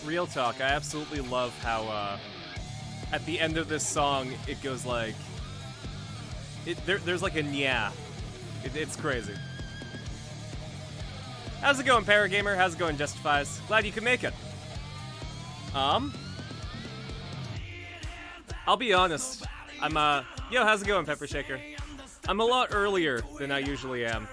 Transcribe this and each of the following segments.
Real talk, I absolutely love how, at the end of this song, it goes like... There's like a nya. It's crazy. How's it going, Paragamer? How's it going, Justifies? Glad you could make it. I'll be honest. Yo, how's it going, Pepper Shaker? I'm a lot earlier than I usually am.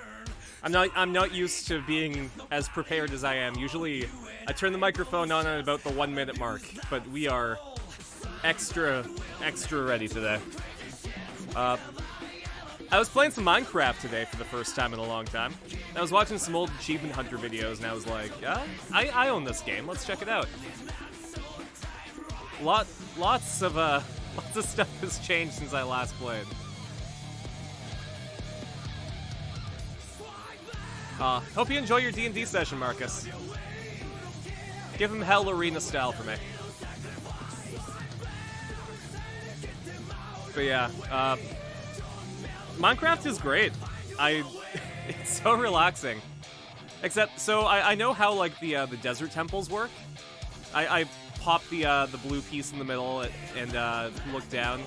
I'm not used to being as prepared as I am. Usually, I turn the microphone on at about the 1 minute mark, but we are extra ready today. I was playing some Minecraft today for the first time in a long time. I was watching some old Achievement Hunter videos, and I was like, I own this game. Let's check it out. Lots of stuff has changed since I last played. Hope you enjoy your D&D session, Marcus. Give him Hell Arena style for me. But yeah, Minecraft is great. It's so relaxing. Except, so I know how like the desert temples work. I popped the blue piece in the middle and looked down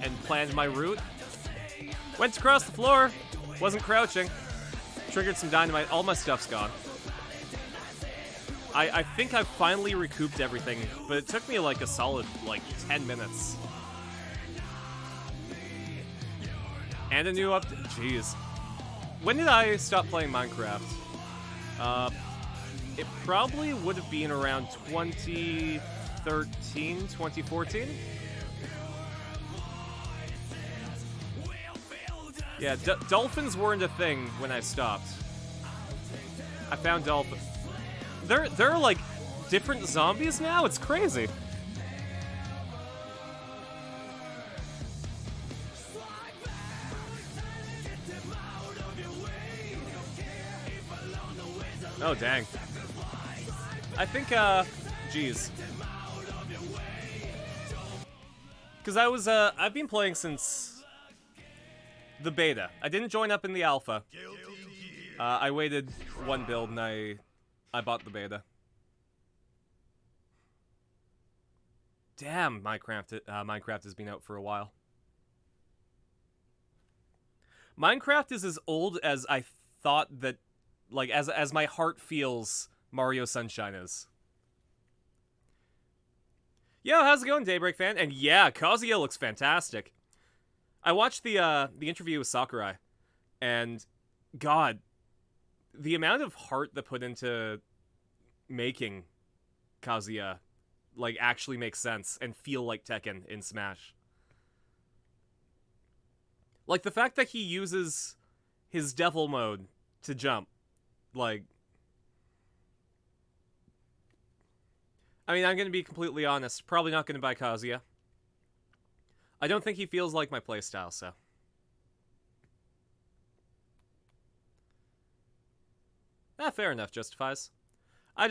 and planned my route. Went across the floor, wasn't crouching. Triggered some dynamite. All my stuff's gone. I think I've finally recouped everything, but it took me like a solid 10 minutes. And a new update. Jeez. When did I stop playing Minecraft? It probably would have been around 2013, 2014? Yeah, dolphins weren't a thing when I stopped. I found dolphins. They're like different zombies now? It's crazy. Oh, dang. I think, geez. Because I've been playing since the beta. I didn't join up in the alpha. I waited one build and I bought the beta. Damn, Minecraft has been out for a while. Minecraft is as old as I thought that, like, as my heart feels Mario Sunshine is. Yo, how's it going, Daybreak fan? And yeah, Kazuya looks fantastic. I watched the interview with Sakurai, and God, the amount of heart that put into making Kazuya, like, actually makes sense and feel like Tekken in Smash. Like, the fact that he uses his devil mode to jump, like... I mean, I'm gonna be completely honest, probably not gonna buy Kazuya. I don't think he feels like my playstyle, so... fair enough, Justifies. On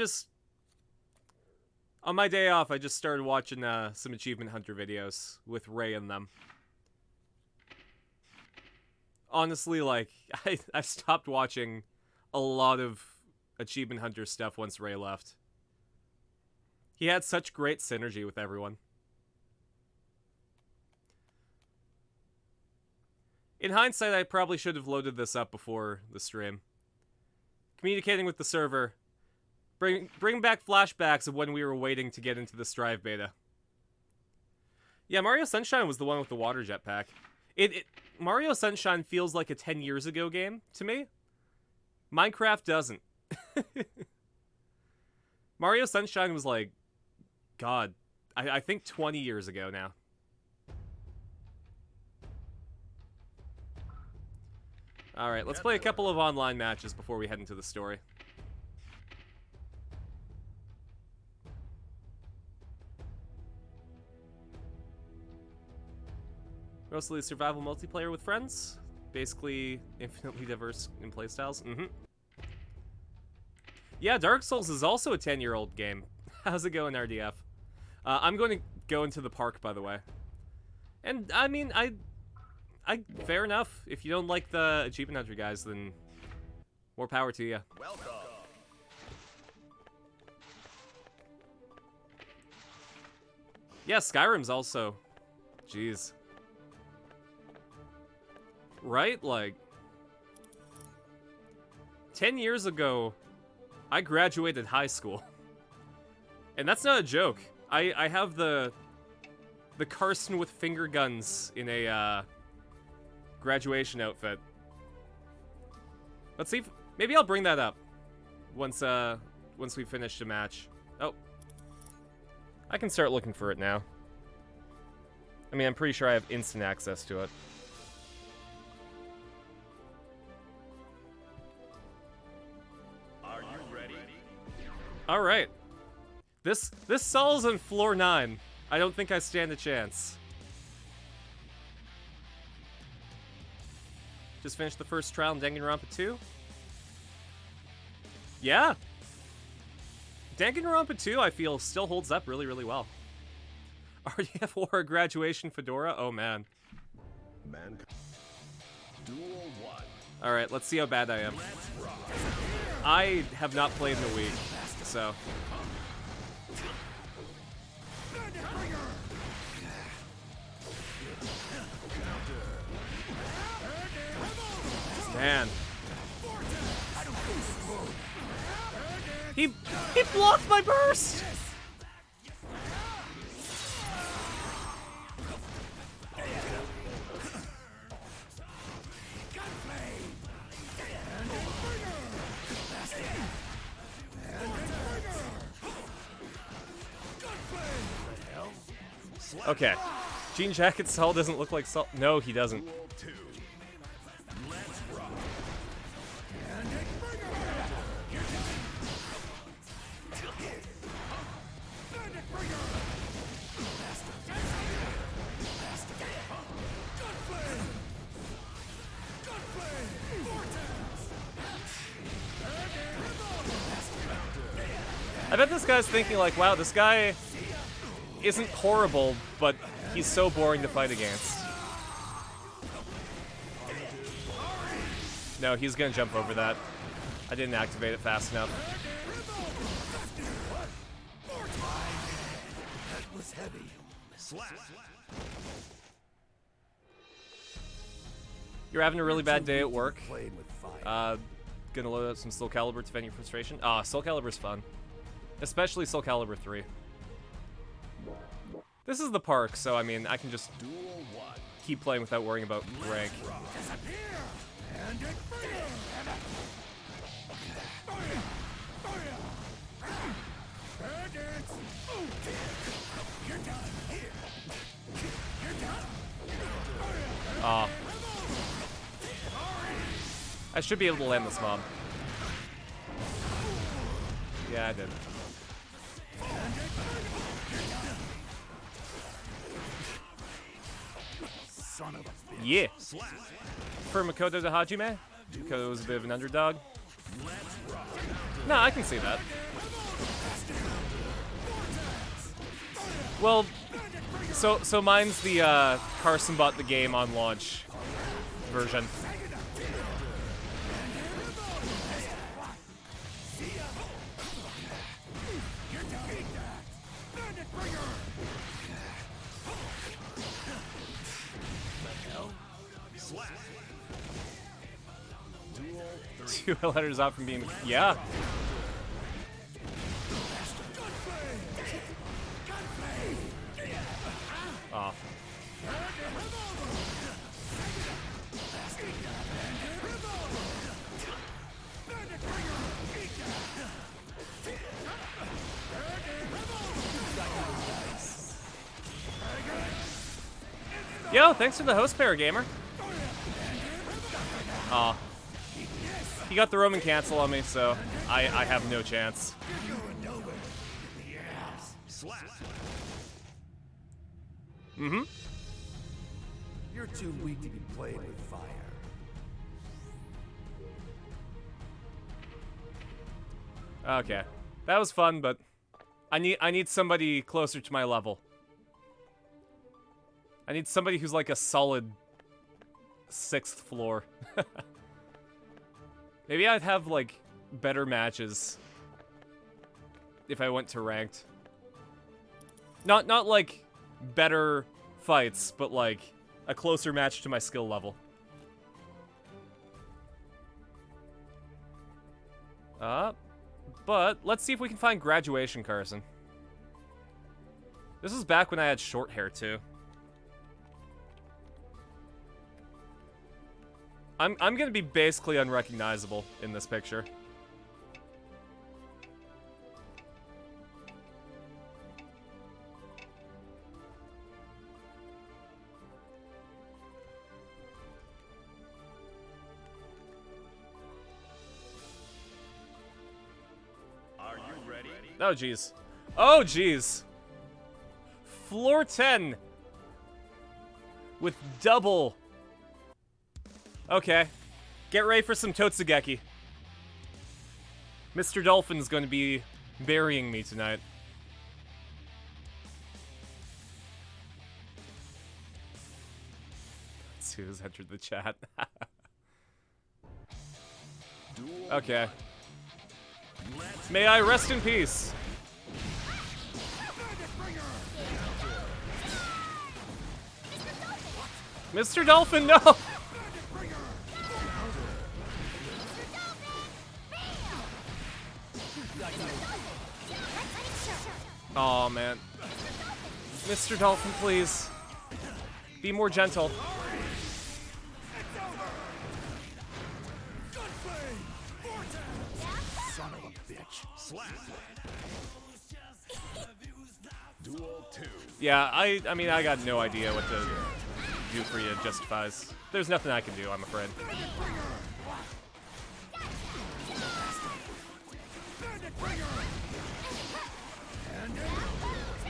my day off, I just started watching some Achievement Hunter videos with Ray in them. Honestly, like, I've stopped watching a lot of Achievement Hunter stuff once Ray left. He had such great synergy with everyone. In hindsight, I probably should have loaded this up before the stream. Communicating with the server. Bring back flashbacks of when we were waiting to get into the Strive beta. Yeah, Mario Sunshine was the one with the water jetpack. Mario Sunshine feels like a 10 years ago game to me. Minecraft doesn't. Mario Sunshine was like, God, I think 20 years ago now. Alright, let's play a couple of online matches before we head into the story. Mostly survival multiplayer with friends. Basically, infinitely diverse in playstyles. Yeah, Dark Souls is also a 10-year-old game. How's it going, RDF? I'm going to go into the park, by the way. And, I mean, fair enough. If you don't like the Achievement Hunter guys, then more power to you. Welcome. Yeah, Skyrim's also. Jeez. Right? Like, 10 years ago, I graduated high school. And that's not a joke. I have the Carson with finger guns in a graduation outfit. Let's see if, maybe I'll bring that up once we finish the match. Oh. I can start looking for it now. I mean, I'm pretty sure I have instant access to it. Are you ready? All right. This Saul's on floor 9. I don't think I stand a chance. Just finished the first trial in Danganronpa 2. Yeah. Danganronpa 2, I feel, still holds up really, really well. RDF wore a graduation fedora? Oh, man. Duel 1. Alright, let's see how bad I am. I have not played in a week, so... Man. He blocked my burst! Okay. Jean Jacket Saul doesn't look like Saul. No, he doesn't. I bet this guy's thinking like, wow, this guy isn't horrible, but he's so boring to fight against. No, he's gonna jump over that. I didn't activate it fast enough. That was heavy. Slap. You're having a really bad day at work. Playing with fire. Gonna load up some Soul Calibur to vent your frustration. Ah, Soul Calibur's fun. Especially Soul Calibur 3. This is the park, so I mean, I can just keep playing without worrying about rank. Ah. I should be able to land this mob. Yeah, I did. Yeah. For Makoto to Hajime, Makoto was a bit of an underdog. No, I can see that. Well, so mine's the Carson bought the game on launch version. Two letters off from being... Yeah. Oh. Yo, thanks for the host pair, gamer. Aw. He got the Roman cancel on me, so I have no chance. Mm-hmm. You're too weak to be playing with fire. Okay. That was fun, but I need somebody closer to my level. I need somebody who's like a solid 6th floor. Maybe I'd have, like, better matches if I went to ranked. Not like better fights, but like a closer match to my skill level. But let's see if we can find Graduation Carson. This is back when I had short hair too. I'm gonna be basically unrecognizable in this picture. Are you ready? Oh jeez. Oh jeez. Floor 10 with double. Okay. Get ready for some Totsugeki. Mr. Dolphin's going to be burying me tonight. Let's see who's entered the chat. Okay. May I rest in peace. Mr. Dolphin, no! Oh man. Mr. Dolphin, please. Be more gentle. Son of a bitch. Slap. Duel 2. Yeah, I mean, I got no idea what to do for you justifies. There's nothing I can do, I'm afraid.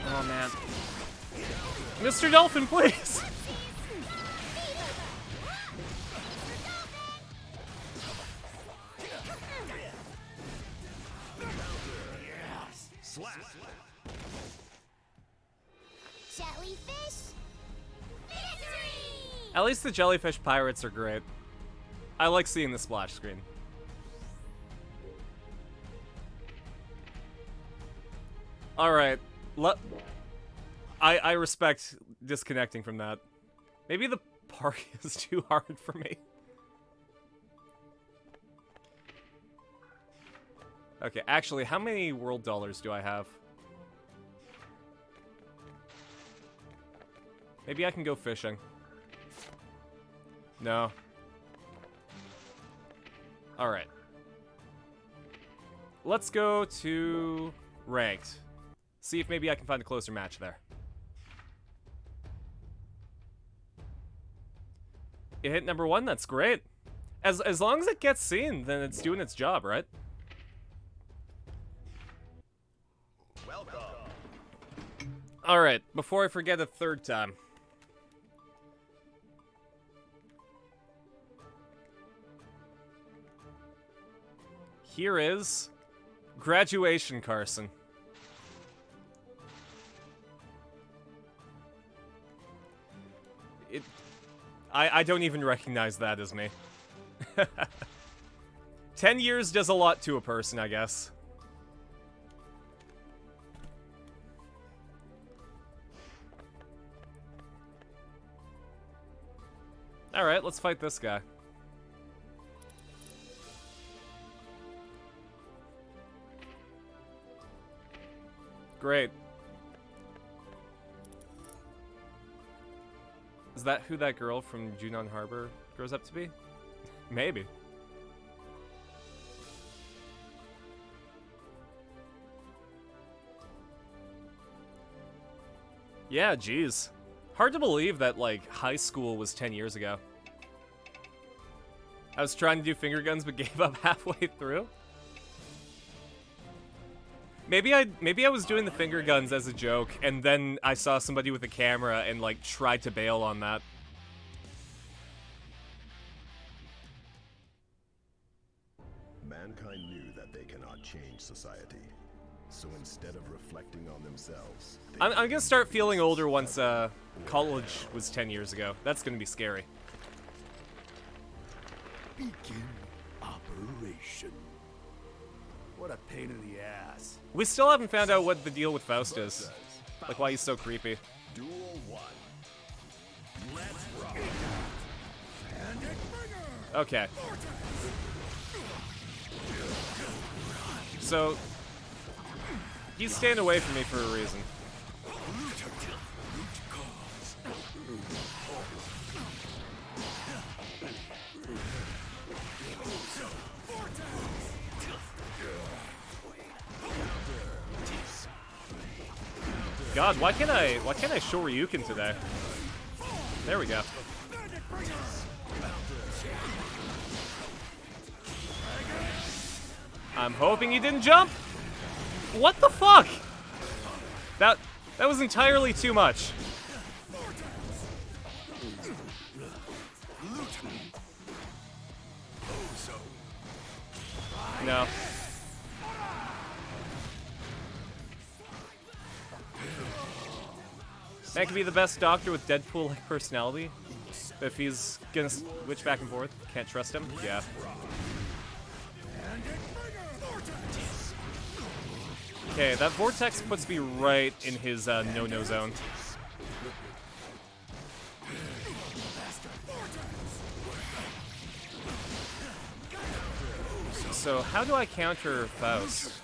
Oh man. Mr. Dolphin, please! Slap. Jellyfish victory! At least the jellyfish pirates are great. I like seeing the splash screen. Alright. I respect disconnecting from that. Maybe the park is too hard for me. Okay, actually, how many world dollars do I have? Maybe I can go fishing. No. Alright. Let's go to ranked. See if maybe I can find a closer match there. It hit number 1, that's great. As long as it gets seen, then it's doing its job, right? Welcome. Alright, before I forget a third time. Here is Graduation Carson. I don't even recognize that as me. 10 years does a lot to a person, I guess. Alright, let's fight this guy. Great. Is that who that girl from Junon Harbor grows up to be? Maybe. Yeah, geez. Hard to believe that, like, high school was 10 years ago. I was trying to do finger guns but gave up halfway through. Maybe I was doing the finger guns as a joke, and then I saw somebody with a camera and, like, tried to bail on that. Mankind knew that they cannot change society. So instead of reflecting on themselves, I'm gonna start feeling older once college was 10 years ago. That's gonna be scary. Begin operation. What a pain in the ass. We still haven't found out what the deal with Faust is. Like, why he's so creepy. Duel 1. Let's rock. Okay. So, he's staying away from me for a reason. God, why can't I Shoryuken today? There we go. I'm hoping he didn't jump. What the fuck? That was entirely too much. No. That could be the best doctor with Deadpool-like personality. But if he's gonna switch back and forth, can't trust him. Yeah. Okay, that vortex puts me right in his no-no zone. So how do I counter Faust?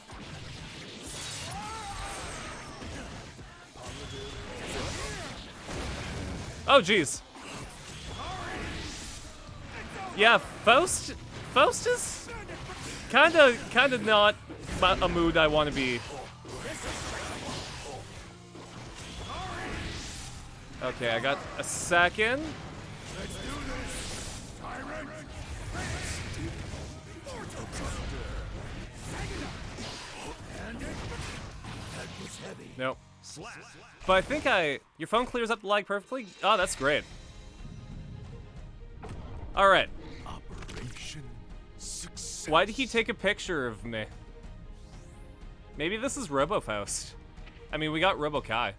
Oh jeez. Yeah, Faust is kinda not a mood I want to be. Okay, I got a second. Nope. But I think your phone clears up the lag perfectly. Oh, that's great. All right. Why did he take a picture of me? Maybe this is RoboFaust. I mean, we got RoboKai.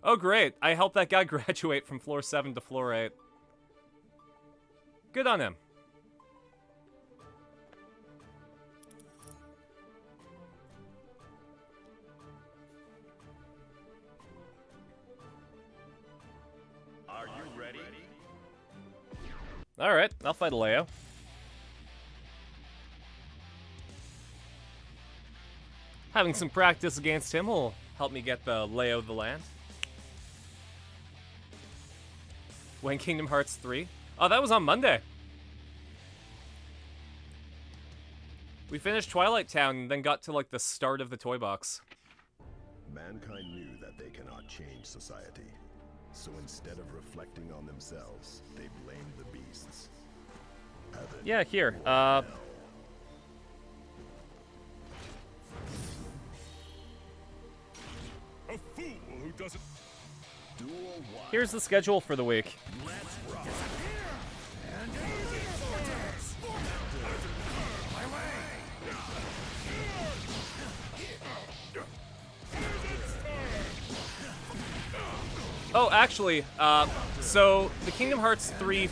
Oh, great. I helped that guy graduate from floor 7 to floor 8. Good on him. Are you ready? Alright, I'll fight a Leo. Having some practice against him will help me get the Leo of the land. When Kingdom Hearts 3? Oh, that was on Monday. We finished Twilight Town and then got to like the start of the toy box. Mankind knew that they cannot change society. So instead of reflecting on themselves, they blamed the beasts. Heaven, Yeah, here. A fool who doesn't. Duel 1. Here's the schedule for the week. Let's rock. Oh, actually, so the Kingdom Hearts 3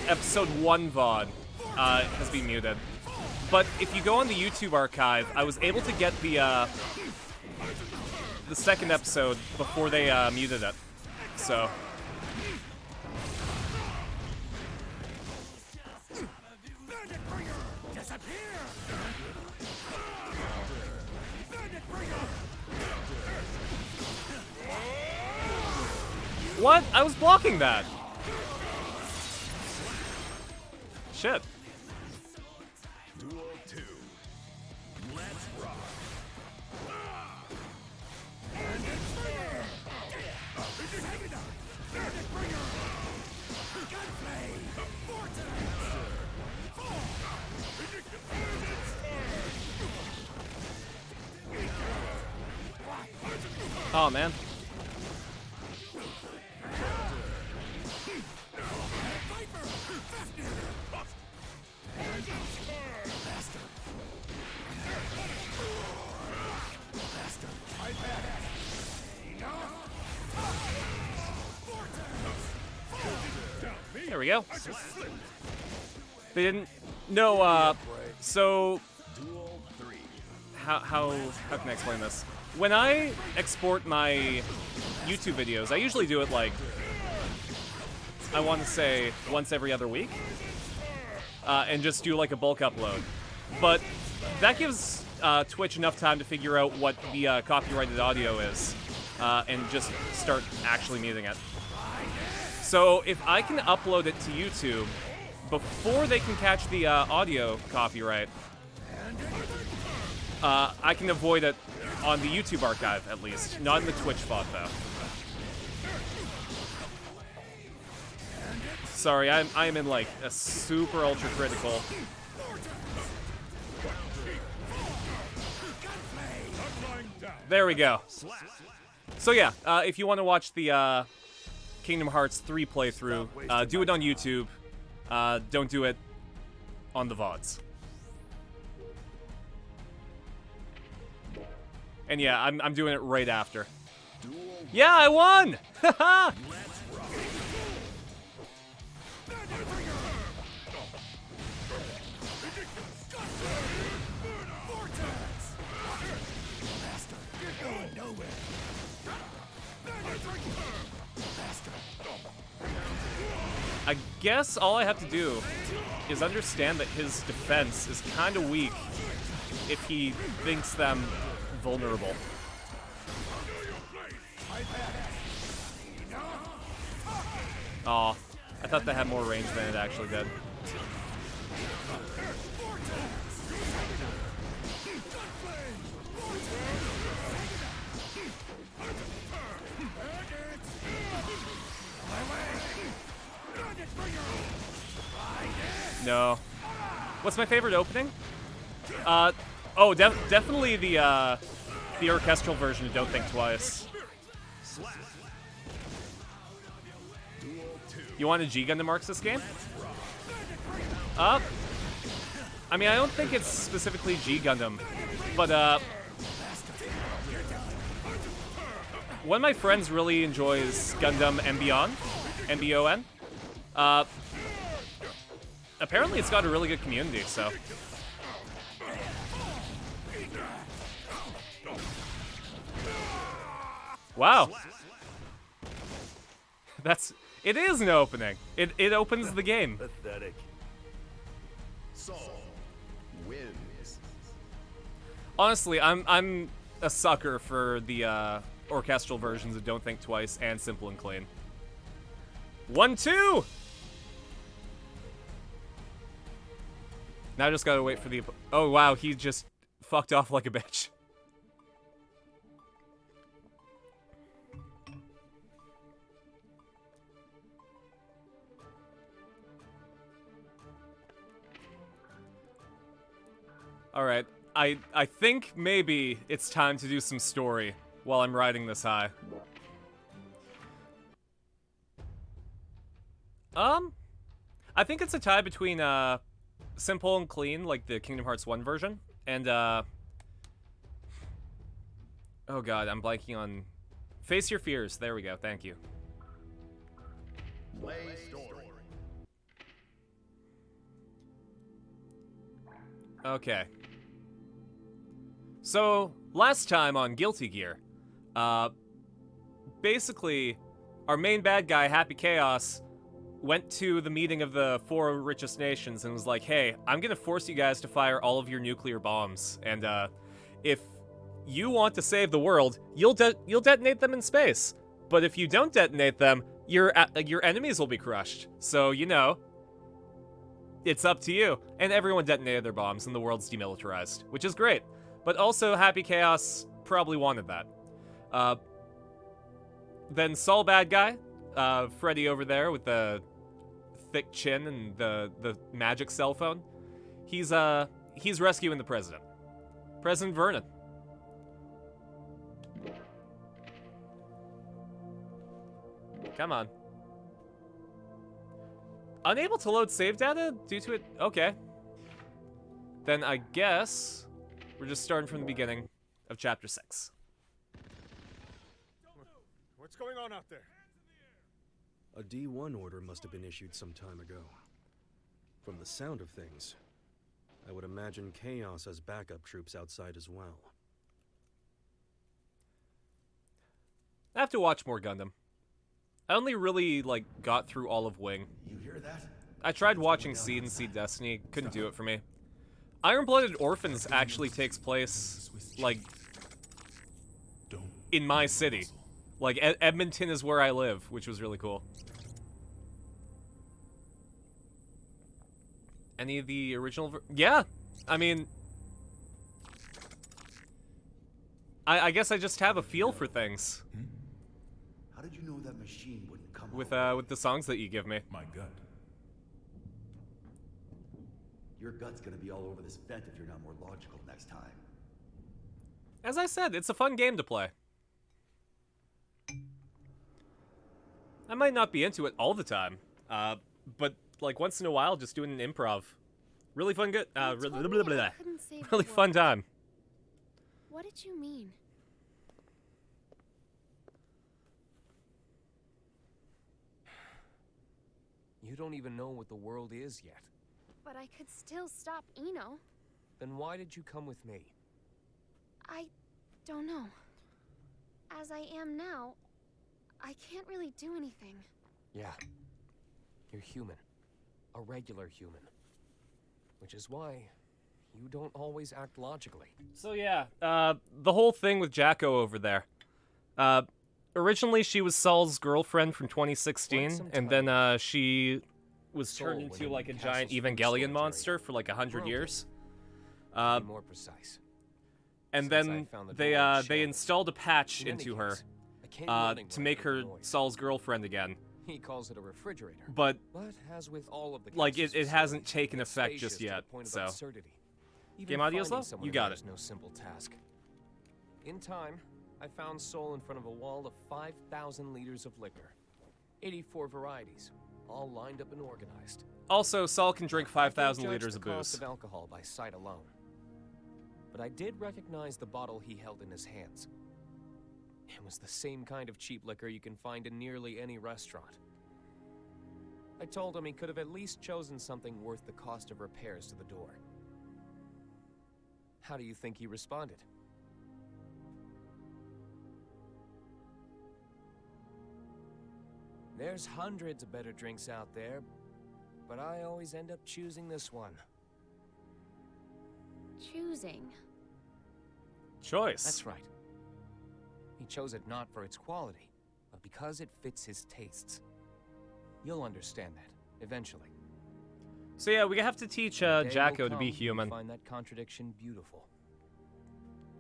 Episode 1 VOD has been muted. But if you go on the YouTube archive, I was able to get the second episode before they muted it. So. What? I was blocking that. Shit. Duel 2. Let's rock. Oh, man. There we go. They didn't. No, so Duel 3. how can I explain this? When I export my YouTube videos, I usually do it like, I want to say once every other week, and just do like a bulk upload. But that gives Twitch enough time to figure out what the copyrighted audio is, and just start actually muting it. So if I can upload it to YouTube before they can catch the audio copyright, I can avoid it on the YouTube archive, at least. Not in the Twitch VOD, though. Sorry, I'm in, like, a super ultra-critical... There we go. So yeah, if you want to watch the Kingdom Hearts 3 playthrough, do it on YouTube. Don't do it on the VODs. And yeah, I'm doing it right after. Yeah, I won! Haha! I guess all I have to do is understand that his defense is kind of weak if he thinks them vulnerable. Aw, I thought that had more range than it actually did. No. What's my favorite opening? Definitely the orchestral version of Don't Think Twice. You want a G Gundam Arcs this game? I mean, I don't think it's specifically G Gundam, but one of my friends really enjoys Gundam Mbion, MBON. Apparently it's got a really good community, so. Wow. It is an opening. It opens the game. Pathetic. Saul wins. Honestly, I'm a sucker for the orchestral versions of Don't Think Twice and Simple and Clean. 1-2! Now I just gotta wait for the... Oh, wow, he just fucked off like a bitch. Alright, I think maybe it's time to do some story while I'm riding this high. I think it's a tie between, Simple and Clean, like the Kingdom Hearts 1 version, and, oh god, I'm blanking on... Face Your Fears, there we go, thank you. Play story. Okay. So, last time on Guilty Gear, basically, our main bad guy, Happy Chaos, went to the meeting of the 4 richest nations and was like, hey, I'm gonna force you guys to fire all of your nuclear bombs, and if you want to save the world, you'll detonate them in space. But if you don't detonate them, your enemies will be crushed. So, you know, it's up to you. And everyone detonated their bombs and the world's demilitarized, which is great. But also, Happy Chaos probably wanted that. Then Saul Bad Guy, Freddy over there with the thick chin and the magic cell phone. He's rescuing the president. President Vernon. Come on. Unable to load save data due to it? Okay. Then I guess we're just starting from the beginning of Chapter 6. What's going on out there? A D1 order must have been issued some time ago. From the sound of things, I would imagine Chaos has backup troops outside as well. I have to watch more Gundam. I only really, like, got through all of Wing. You hear that? I tried watching Seed and Seed Destiny, couldn't do it for me. Iron-Blooded Orphans actually takes place, like, in my city. Like, Edmonton is where I live, which was really cool. Any of the original yeah, I mean... I guess I just have a feel for things. How did you know that machine wouldn't come With our way? with the songs that you give me. My gut. Your gut's gonna be all over this vent if you're not more logical next time. As I said, it's a fun game to play. I might not be into it all the time, but like once in a while, just doing an improv. Really fun, good, You really, told me I couldn't save the really fun world. time. What did you mean? You don't even know what the world is yet. But I could still stop Eno. Then why did you come with me? I don't know. As I am now, I can't really do anything. Yeah. You're human. A regular human. Which is why you don't always act logically. So yeah, the whole thing with Jacko over there. Originally she was Saul's girlfriend from 2016, and then she was Saul turned went into into like a the giant castle's Evangelion storage monster area. for like 100 Broken. years. To be more precise. And Since then I found the they door in they shambles. installed a patch In any into her case, I came running to when I make heard her the noise. Saul's girlfriend again. He calls it a refrigerator. But But as with all of the like castle's it hasn't facilities, taken it's effect spacious just to the yet. point of So absurdity. Even Game audio finding slow? someone You in got there it. is no simple task. In time, I found Soul in front of a wall of 5,000 liters of liquor. 84 varieties, all lined up and organized. also Saul can drink I 5,000 can't judge liters the of cost booze. of alcohol by sight alone. But I did recognize the bottle he held in his hands. It was the same kind of cheap liquor you can find in nearly any restaurant. I told him he could have at least chosen something worth the cost of repairs to the door. How do you think he responded? There's hundreds of better drinks out there, but I always end up choosing this one. Choosing. Choice. That's right. He chose it not for its quality, but because it fits his tastes. You'll understand that, eventually. So yeah, we have to teach The day will Jacko to be come when you human. find that contradiction beautiful.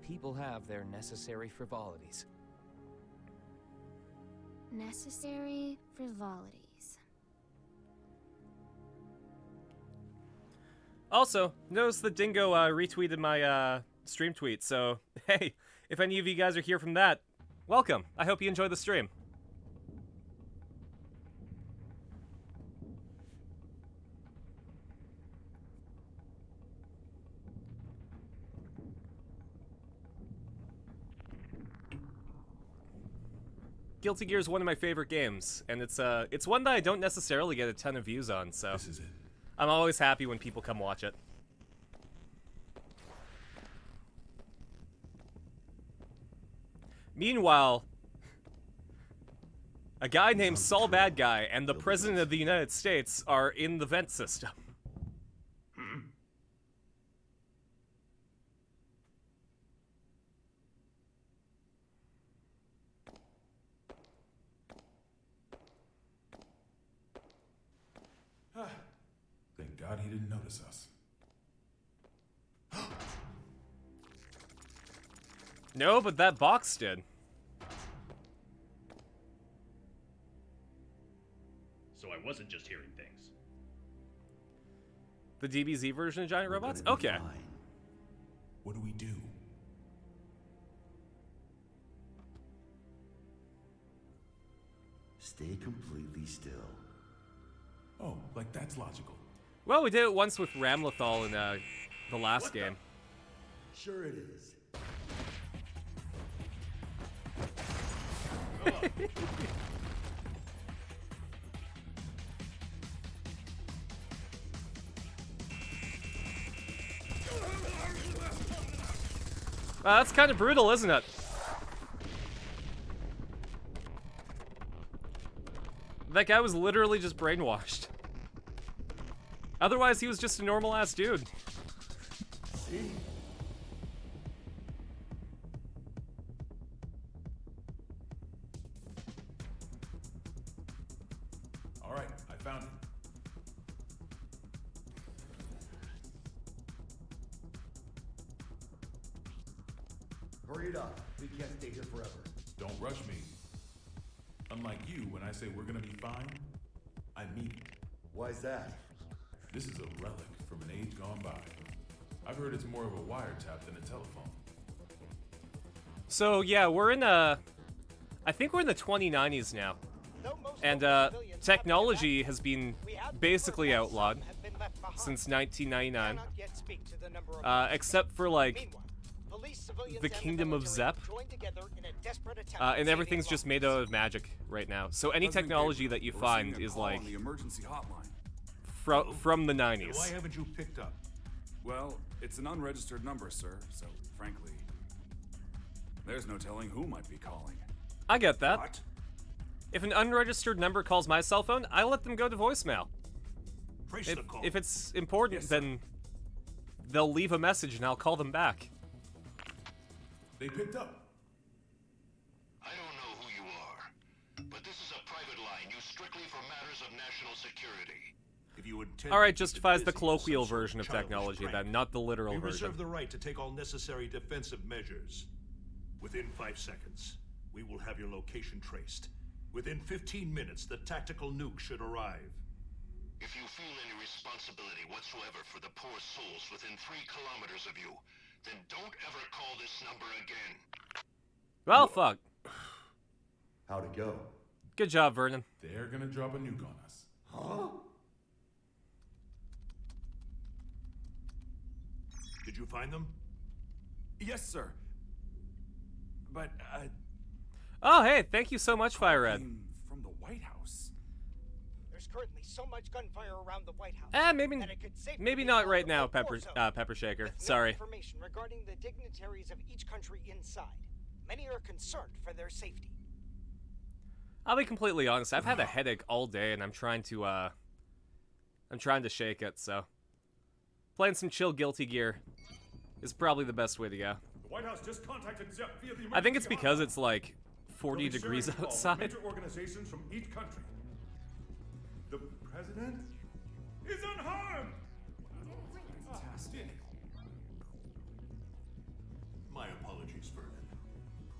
People have their necessary frivolities. Necessary frivolities. Also, notice the Dingo retweeted my stream tweet, so hey, if any of you guys are here from that, welcome. I hope you enjoy the stream. Guilty Gear is one of my favorite games, and it's one that I don't necessarily get a ton of views on, so This is it. I'm always happy when people come watch it. Meanwhile, a guy named Saul Bad Guy and the President of the United States are in the vent system. Thank God he didn't notice us. No, but that box did. So I wasn't just hearing things. The DBZ version of Giant We're Robots? gonna be Okay. fine. What do we do? Stay completely still. Oh, like that's logical. Well, we did it once with Ramlethal in the last game. Sure it is. That's kind of brutal, isn't it? That guy was literally just brainwashed. Otherwise, he was just a normal-ass dude. See? All right, I found it. Hurry it up. We can't stay here forever. Don't rush me. Unlike you, when I say we're gonna be fine, I mean it. Why's that? This is a relic from an age gone by. I've heard it's more of a wiretap than a telephone. So yeah, we're in I think we're in the 2090s now. And technology has been basically outlawed since 1999. Except for like the Kingdom of Zep. And everything's just made out of magic right now. So any technology that you find is like the emergency hotline. from the 90s. Why haven't you picked up? Well, it's an unregistered number, sir, so frankly, there's no telling who might be calling. I get that. What? If an unregistered number calls my cell phone, I let them go to voicemail. Trace If, the call. if it's important, Yes, sir. then they'll leave a message and I'll call them back. They picked up. I don't know who you are, but this is a private line used strictly for matters of national security. If you intend Alright, to keep justifies it the busy with colloquial some sort of version of childish technology prank, then, not the literal we version. reserve the right to take all necessary defensive measures. Within 5 seconds, we will have your location traced. Within 15 minutes, the tactical nuke should arrive. If you feel any responsibility whatsoever for the poor souls within 3 kilometers of you, then don't ever call this number again. Well, fuck. How'd it go? Good job, Vernon. They're gonna drop a nuke on us. Huh? Did you find them? Yes, sir. But, Oh, hey, thank you so much, Fire Red. came from the White House. There's currently so much gunfire around the White House. Maybe that it could safely maybe be not called right a now, war Pepper zone. Pepper Shaker. With no Sorry. information regarding the dignitaries of each country inside. Many are concerned for their safety. I'll be completely honest. I've had a headache all day, and I'm trying to shake it. So, playing some chill Guilty Gear is probably the best way to go. The White House just contacted Zep via the I think it's emergency because hotline. it's like 40 They'll be degrees sharing calls with outside. Major organizations from each country. The president is unharmed. Fantastic. My apologies, Vernon.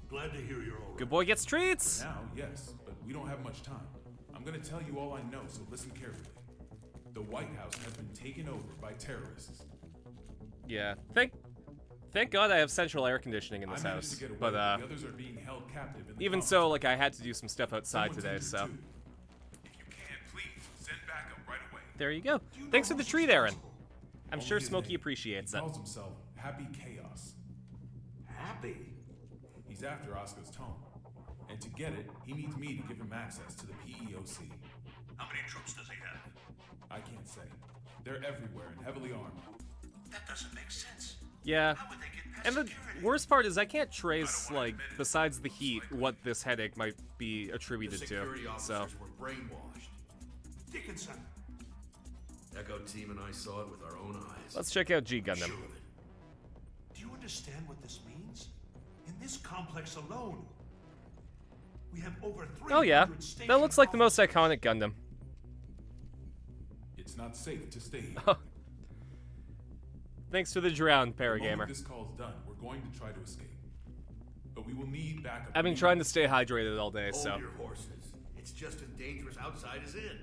Glad to hear you're all right. Good boy gets treats. Now, yes, but we don't have much time. I'm gonna tell you all I know, so listen carefully. The White House has been taken over by terrorists. Yeah. Thank God I have central air conditioning in this I managed house. to get away, But the others are being held captive in the even commons. so, like I had to do some stuff outside Someone's today. injured So too. If you can, please send backup right away. there you go. Do you know Thanks for the who's treat, Aaron. responsible? I'm Only sure his Smokey name. appreciates He it. calls himself Happy Chaos. Happy? He's after Oscar's tome. And to get it, he needs me to give him access to the PEOC. How many troops does he have? I can't say. They're everywhere and heavily armed. That doesn't make sense. Yeah. How would they get past And the security? worst part is I can't trace, like, besides the heat, what this headache might be attributed to. So, were brainwashed. Dickinson. Echo Team and I saw it with our own eyes. let's check out G Gundam. Sure of it. Do you understand what this means? In this complex alone, we have over 300 Oh yeah, station that looks like the most officers. iconic Gundam. It's not safe to stay here. Thanks to the drowned The moment Paragamer. this call's done, we're going to try to escape. But we will need backup. I've been trying to stay hydrated all day, Hold so. your horses. It's just as dangerous outside as in.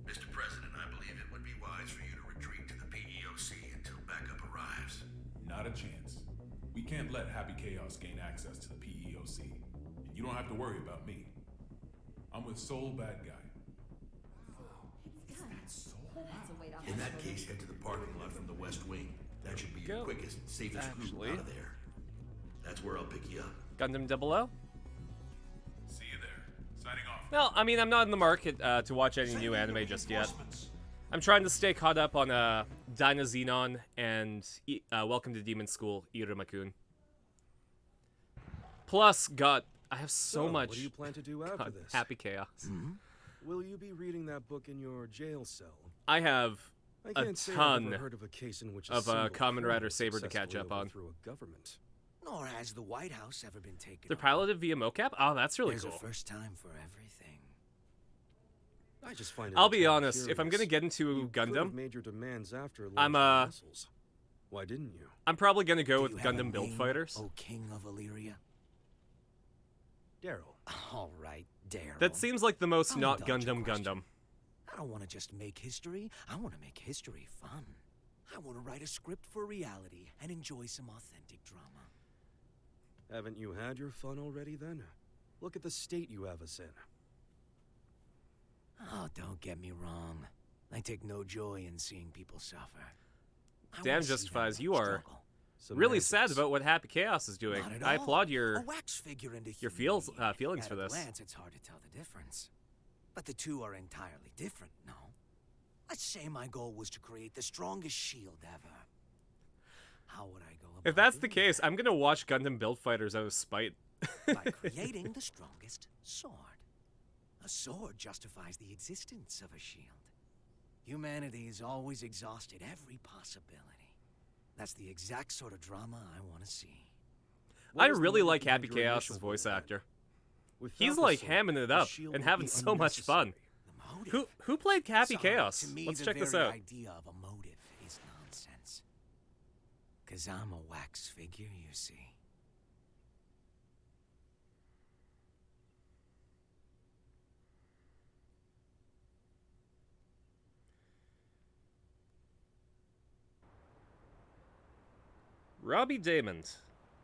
Mr. President, I believe it would be wise for you to retreat to the PEOC until backup arrives. Not a chance. We can't let Happy Chaos gain access to the PEOC. And you don't have to worry about me. I'm with Soul Bad Guy. In that case, head to the parking lot from the West Wing. That should be your Go. quickest and safest route Actually. out of there. That's where I'll pick you up. Gundam 00? See you there. Signing off. Well, I mean, I'm not in the market to watch any Send new me your anime just yet. reinforcements. I'm trying to stay caught up on Dyna Xenon and Welcome to Demon School, Iruma-kun. Plus, God, I have so So, much. what do you plan to do after God, this? Happy Chaos. Will you be reading that book in your jail cell? I have I a can't say I've ton ever heard of a case in which a of single Kamen Rider criminal Saber to catch successfully up on. overthrew a government. Nor has the White House ever been taken They're over. piloted via mocap? Oh, that's really There's cool. a first time for everything. I just find it I'll be eternally honest, if I'm gonna curious. get into You could have Gundam, made your demands after I'm, launching missiles. Why didn't you? I'm probably gonna go Do with you have a Gundam Build name, Fighters. O King of Illyria? Daryl. All right, Daryl. That seems like the most I'll not indulge your Gundam question. Gundam. I don't want to just make history. I want to make history fun. I want to write a script for reality and enjoy some authentic drama. Haven't you had your fun already then? Look at the state you have us in. Oh, don't get me wrong. I take no joy in seeing people suffer. I Damn wanna see them Justifies, you are struggle. really sad Semantics. about what Happy Chaos is doing. Not at I all. applaud A your wax figure into your human being. feelings At for a this. glance, it's hard to tell the difference. But the two are entirely different, no? Let's say my goal was to create the strongest shield ever. How would I go about If that's the doing case, I'm gonna watch Gundam Build Fighters out of spite. that? By creating the strongest sword. A sword justifies the existence of a shield. Humanity's always exhausted every possibility. That's the exact sort of drama I want to see. What I was the really motive like behind Happy your Chaos's initial voice goal then? actor. Without He's the like sword, hamming it the up shield and would having be so much fun. unnecessary. The motive. Who played Happy Sorry, Chaos? To me, Let's the check this very out. idea of a motive is nonsense. 'Cause I'm a wax figure, you see. Robbie Damon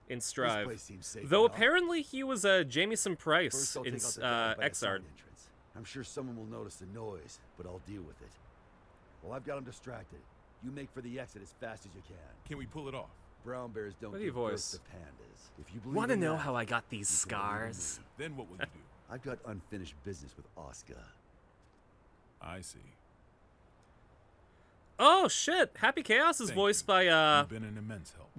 in Strive. place seems safe Though enough. apparently he was Jamieson Price First, I'll in take out the dog by the side Exard. entrance. I'm sure someone will notice the noise, but I'll deal with it. Well, I've got him distracted. You make for the exit as fast as you can. Can we pull it off? Brown bears don't What do you give birth voice? to pandas. If you believe Want to in know that, how I got these you can believe in scars? me. Then what will you do? I've got unfinished business with Oscar. I see. Oh shit! Happy Chaos is Thank voiced you. by You've been an immense help.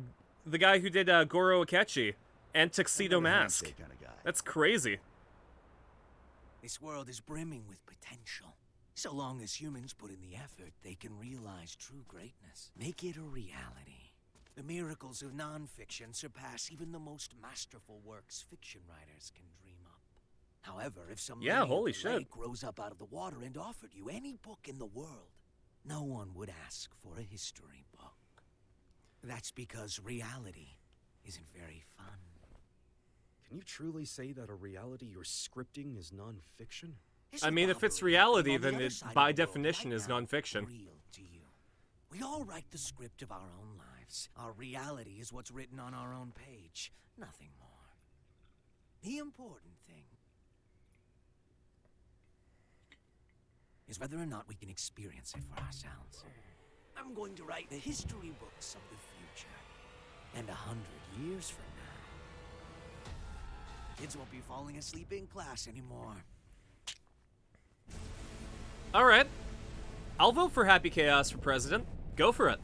the guy who did Goro Akechi and Tuxedo I'm not a Mask. handshake kind of guy. That's crazy. This world is brimming with potential. So long as humans put in the effort, they can realize true greatness. Make it a reality. The miracles of nonfiction surpass even the most masterful works fiction writers can dream up. However, if some Yeah, lady at holy the shit. lake rose up out of the water and offered you any book in the world, no one would ask for a history book. That's because reality isn't very fun. Can you truly say that a reality you're scripting is non-fiction? I mean, if it's reality, then it, by definition, is nonfiction. Real to you. We all write the script of our own lives. Our reality is what's written on our own page, nothing more. The important thing is whether or not we can experience it for ourselves. I'm going to write the history books of the future. And 100 years from now, kids won't be falling asleep in class anymore. Alright. I'll vote for Happy Chaos for president. Go for it.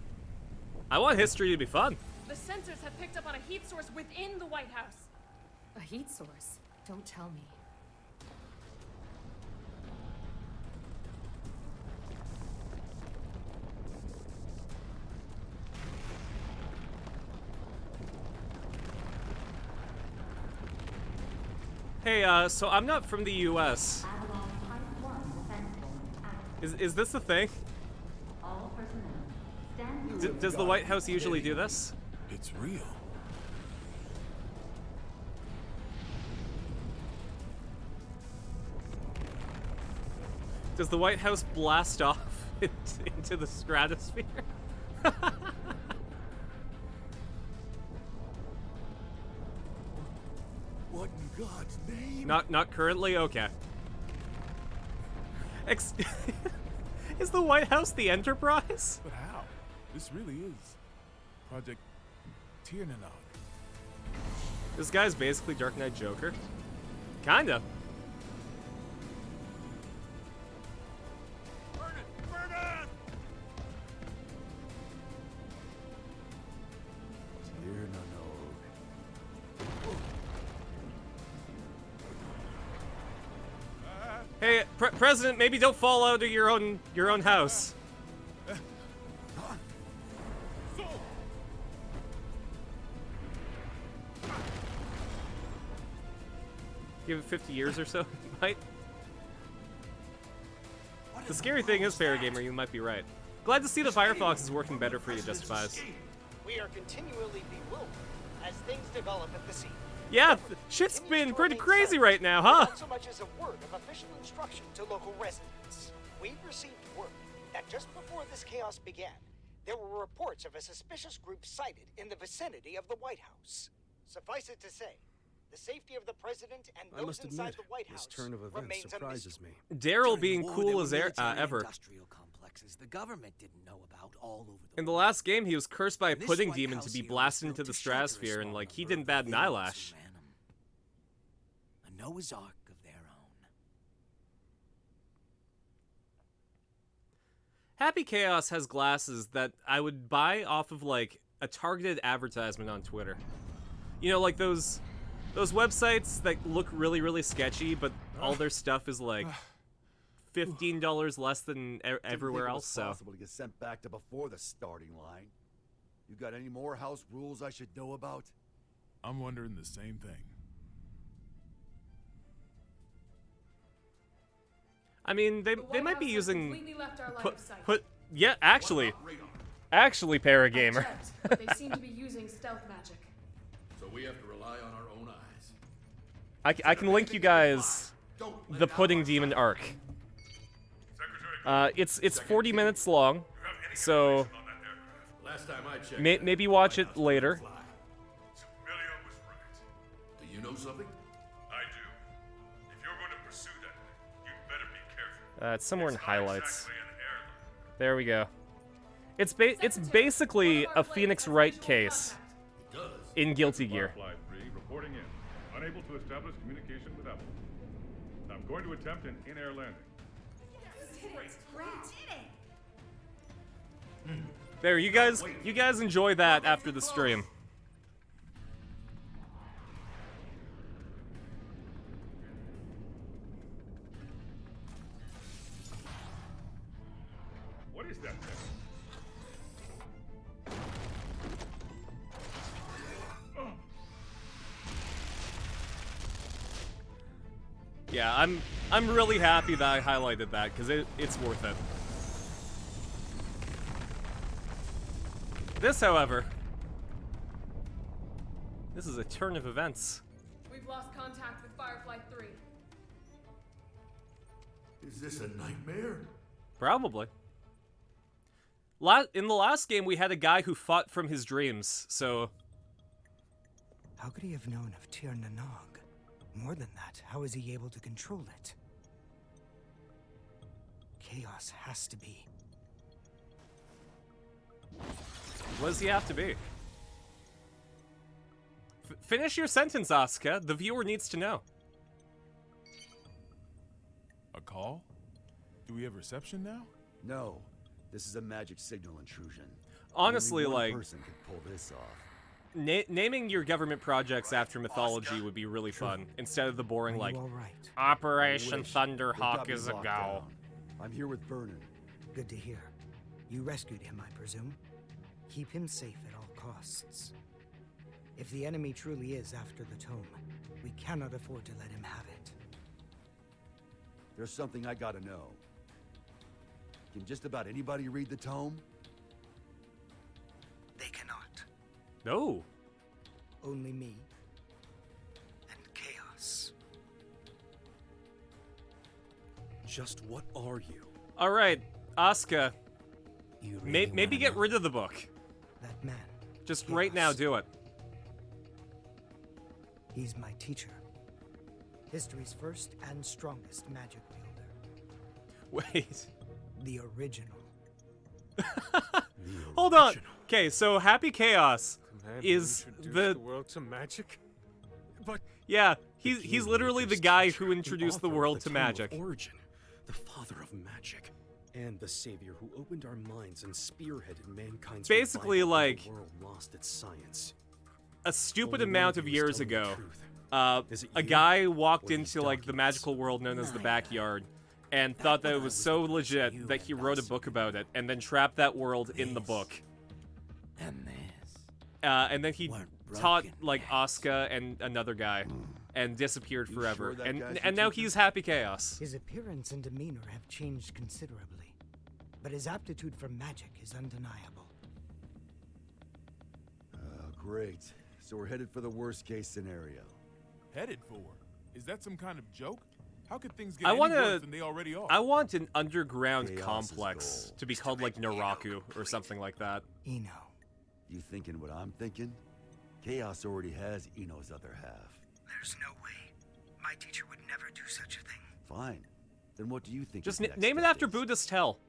I want history to be fun. The sensors have picked up on a heat source within the White House. A heat source? Don't tell me. Hey, so I'm not from the US. Is this the thing? Does the White House usually do this? It's real. Does the White House blast off into the stratosphere? What in God's name? Not currently? Okay. Is the White House the Enterprise? But how? This really is Project Tiernanog. This guy's basically Dark Knight Joker. Kinda. Burn it! Burn it! Tiernanog. Hey, President, maybe don't fall out of your own house. Give it 50 years or so, might. The scary thing is, Paragamer, you might be right. Glad to see the Firefox is working better for you, Justifies. We are continually bewildered as things develop at the scene. Yeah, shit's been pretty crazy right now, huh? Not so much as a word of official instruction to local residents. We've received word that just before this chaos began, there were reports of a suspicious group sighted in the vicinity of the White House. Suffice it to say, the safety of the president and I those must inside admit, the White House this turn of events remains surprises me. Daryl being cool as ever. Industrial complexes the government didn't know about all over the In the last game, he was cursed by a This pudding White demon House to be here was blasted built into the to shelter a stratosphere, and small like he number didn't of bat an villains who eyelash. ran 'em. A Noah's Ark of their own. Happy Chaos has glasses that I would buy off of like a targeted advertisement on Twitter. You know, like those websites that look really sketchy, but all their stuff is like $15 less than everywhere else. It's So possible to get sent back to before the starting line. You got any more house rules I should know about? I'm wondering the same thing. I mean, they White might be House has using completely left our line of sight. yeah, actually Paragamer. Checked, but they seem to be using stealth magic. So we have to rely on our own eyes. I can link you guys the Pudding Demon arc. It's 40 minutes long, so Last time I checked, maybe watch it later. Civilian was right. do you know something? I do. If you're going to pursue that, you better be careful. It's somewhere in highlights. Exactly an heirloom. There we go. It's basically a Phoenix Wright case in Guilty Gear. Firefly 3 reporting in. Unable to establish communication with Apple. I'm going to attempt an in-air landing. There, you guys enjoy that after the stream. What is that thing? Yeah, I'm really happy that I highlighted that because it's worth it. This, however, this is a turn of events. We've lost contact with Firefly 3. Is this a nightmare? Probably. In the last game, we had a guy who fought from his dreams, so... How could he have known of Tir Nanog? More than that, how is he able to control it? Chaos has to be. What does he have to be? Finish your sentence, Asuka. The viewer needs to know. A call? Do we have reception now? No. This is a magic signal intrusion. Honestly, Only one like... person could pull this off. Naming your government projects after mythology would be really fun, instead of the boring, like, right? Operation They got Thunderhawk me is a locked go. down. I'm here with Vernon. Good to hear. You rescued him, I presume? Keep him safe at all costs. If the enemy truly is after the tome, we cannot afford to let him have it. There's something I gotta know. Can just about anybody read the tome? They cannot. No. Only me. And Chaos. Just what are you? Alright, Asuka. You really Maybe get rid of the book. That man. Just Chaos. right now, do it. He's my teacher. History's first and strongest magic wielder. Wait. The original. Hold on. Okay, so Happy Chaos is the world to magic? But yeah, he's literally the guy who introduced the world to magic. Origin, the father of magic, and the savior who opened our minds and spearheaded mankind's Basically, revival when like, the world lost its science. a stupid Only amount one of was years telling the ago, truth. a guy walked into like the magical world known as the backyard and thought that it was so legit that he wrote a book about it and then trapped that world in the book. And then he taught like Asuka and another guy and disappeared forever. And now he's Happy Chaos. His appearance and demeanor have changed considerably, but his aptitude for magic is undeniable. Great. So we're headed for the worst case scenario. Headed for? Is that some kind of joke? How could things get any worse than they already are? I want an underground Chaos's complex goal to be called like Naraku or something like that. Eno. You thinking what I'm thinking? Chaos already has Eno's other half. There's no way. My teacher would never do such a thing. Fine. Then what do you think? Just his next name it step after is? Buddhist Hell.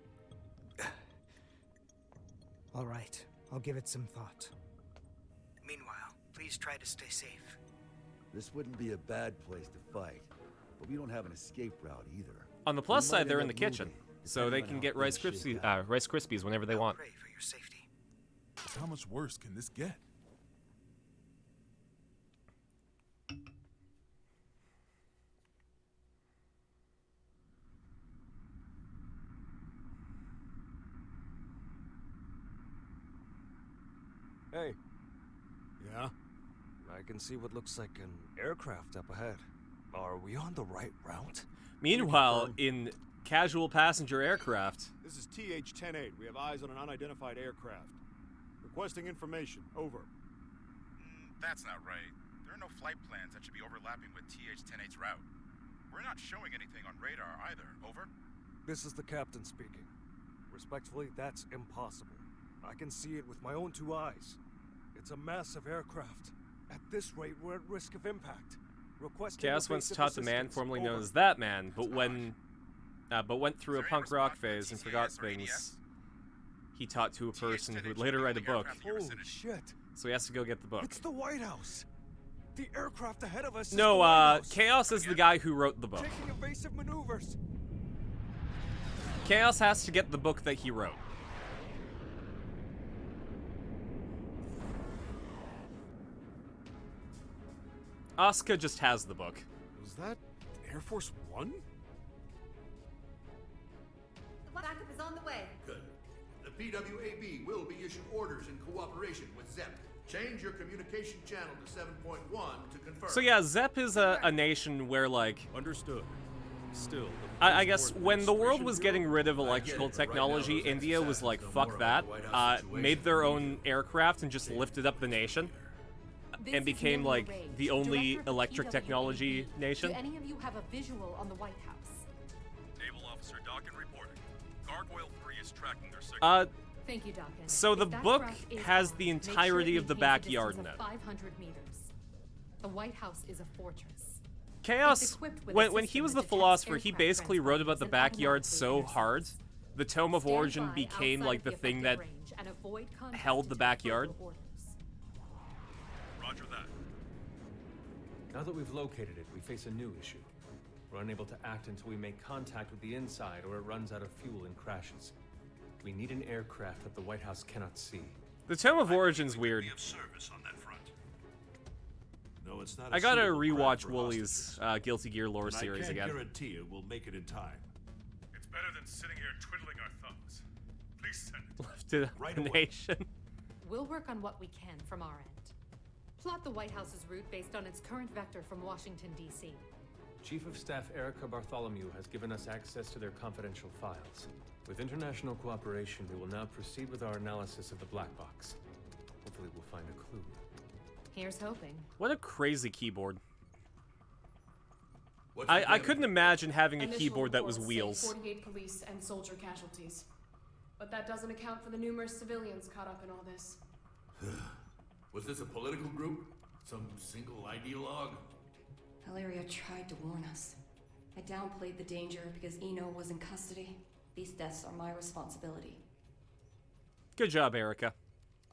All right, I'll give it some thought. Meanwhile, please try to stay safe. This wouldn't be a bad place to fight, but we don't have an escape route either. On the plus We might side, they're in end the up kitchen, moving, so they depending can on get how Rice things shake Krispies, Rice Krispies whenever they want. Pray for your safety. How much worse can this get? Hey. Yeah? I can see what looks like an aircraft up ahead. Are we on the right route? Meanwhile, in casual passenger aircraft, This is TH-10-8. We have eyes on an unidentified aircraft. Requesting information. Over. That's not right. There are no flight plans that should be overlapping with TH-10-8's route. We're not showing anything on radar either. Over. This is the captain speaking. Respectfully, that's impossible. I can see it with my own two eyes. It's a massive aircraft. At this rate, we're at risk of impact. Chaos once taught the man formerly known as That Man, but went through a punk rock phase and forgot things he taught to a person who would later write a book. Holy shit! So he has to go get the book. It's the White House. The aircraft ahead of us. Is No, the White House. Chaos is the guy who wrote the book. Taking evasive maneuvers. Chaos has to get the book that he wrote. Asuka just has the book. Was that Air Force One? The backup is on the way. Good. The PWAB will be issued orders in cooperation with ZEP. Change your communication channel to 7.1 to confirm. So yeah, ZEP is a nation where like... Understood. Still, I guess when the world was getting rid of electrical technology, India was like, fuck that, made their own aircraft and just lifted up the nation. And became like the only electric technology nation. Do any of you have a visual on the White House? Naval Officer Dawkins reporting. Gargoyle 3 is tracking their signal. Thank you, Dawkins. So the If that book craft is has armed, the make sure entirety it of the maintains a backyard in distance it. of 500 meters. The White House is a fortress. Chaos, when he was the philosopher, he basically wrote about the backyard so hard, the Tome of Origin became like the thing that held the backyard. Roger that. Now that we've located it, we face a new issue. We're unable to act until we make contact with the inside or it runs out of fuel and crashes. We need an aircraft that the White House cannot see. The Tome of Origin's weird. No, it's not. I gotta rewatch Wooly's Guilty Gear lore And series I again. can't guarantee it will make it in time. It's better than sitting here twiddling our thumbs. Please send it. Left to Right the away. nation. We'll work on what we can from our end. Plot the White House's route based on its current vector from Washington, D.C. Chief of Staff Erica Bartholomew has given us access to their confidential files. With international cooperation, we will now proceed with our analysis of the black box. Hopefully we'll find a clue. Here's hoping. What a crazy keyboard. What's I the damage? couldn't imagine having a Initial keyboard that was reports say wheels. 48 police and soldier casualties. But that doesn't account for the numerous civilians caught up in all this. Was this a political group? Some single ideologue? Valeria tried to warn us. I downplayed the danger because Eno was in custody. These deaths are my responsibility. Good job, Erica.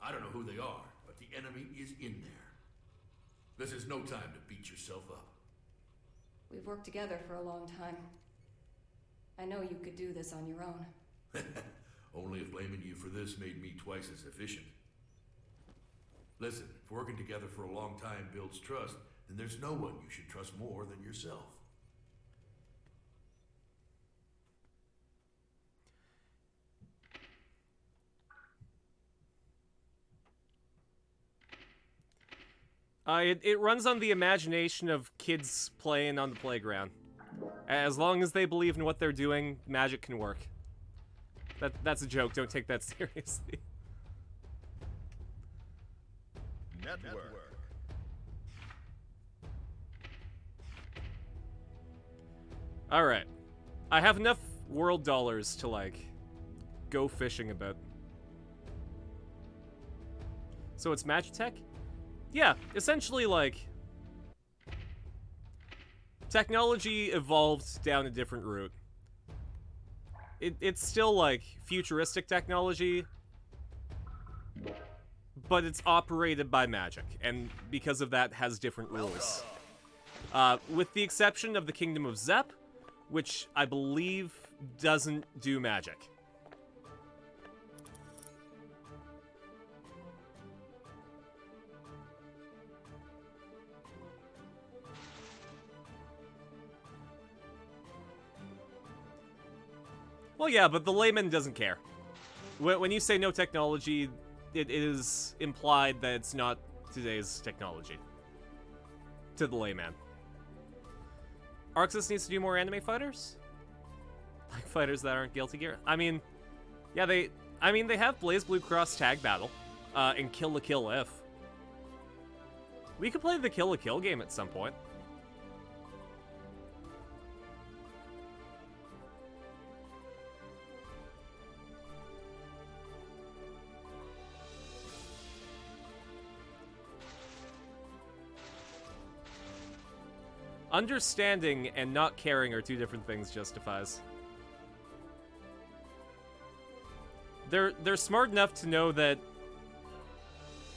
I don't know who they are, but the enemy is in there. This is no time to beat yourself up. We've worked together for a long time. I know you could do this on your own. Only if blaming you for this made me twice as efficient. Listen, if working together for a long time builds trust, then there's no one you should trust more than yourself. It runs on the imagination of kids playing on the playground. As long as they believe in what they're doing, magic can work. That's a joke, don't take that seriously. Network. Alright. I have enough world dollars to, like, go fishing a bit. So it's Magitech? Yeah, essentially, like, technology evolved down a different route. It's still, like, futuristic technology, but it's operated by magic, and because of that, has different rules. With the exception of the Kingdom of Zep, which I believe doesn't do magic. Well, yeah, but the layman doesn't care. When you say no technology, it is implied that it's not today's technology. To the layman. Arxis needs to do more anime fighters? Like fighters that aren't Guilty Gear? I mean, yeah, they have BlazBlue Cross Tag Battle, and Kill la Kill If. We could play the Kill la Kill game at some point. Understanding and not caring are two different things, Justifies. They're smart enough to know that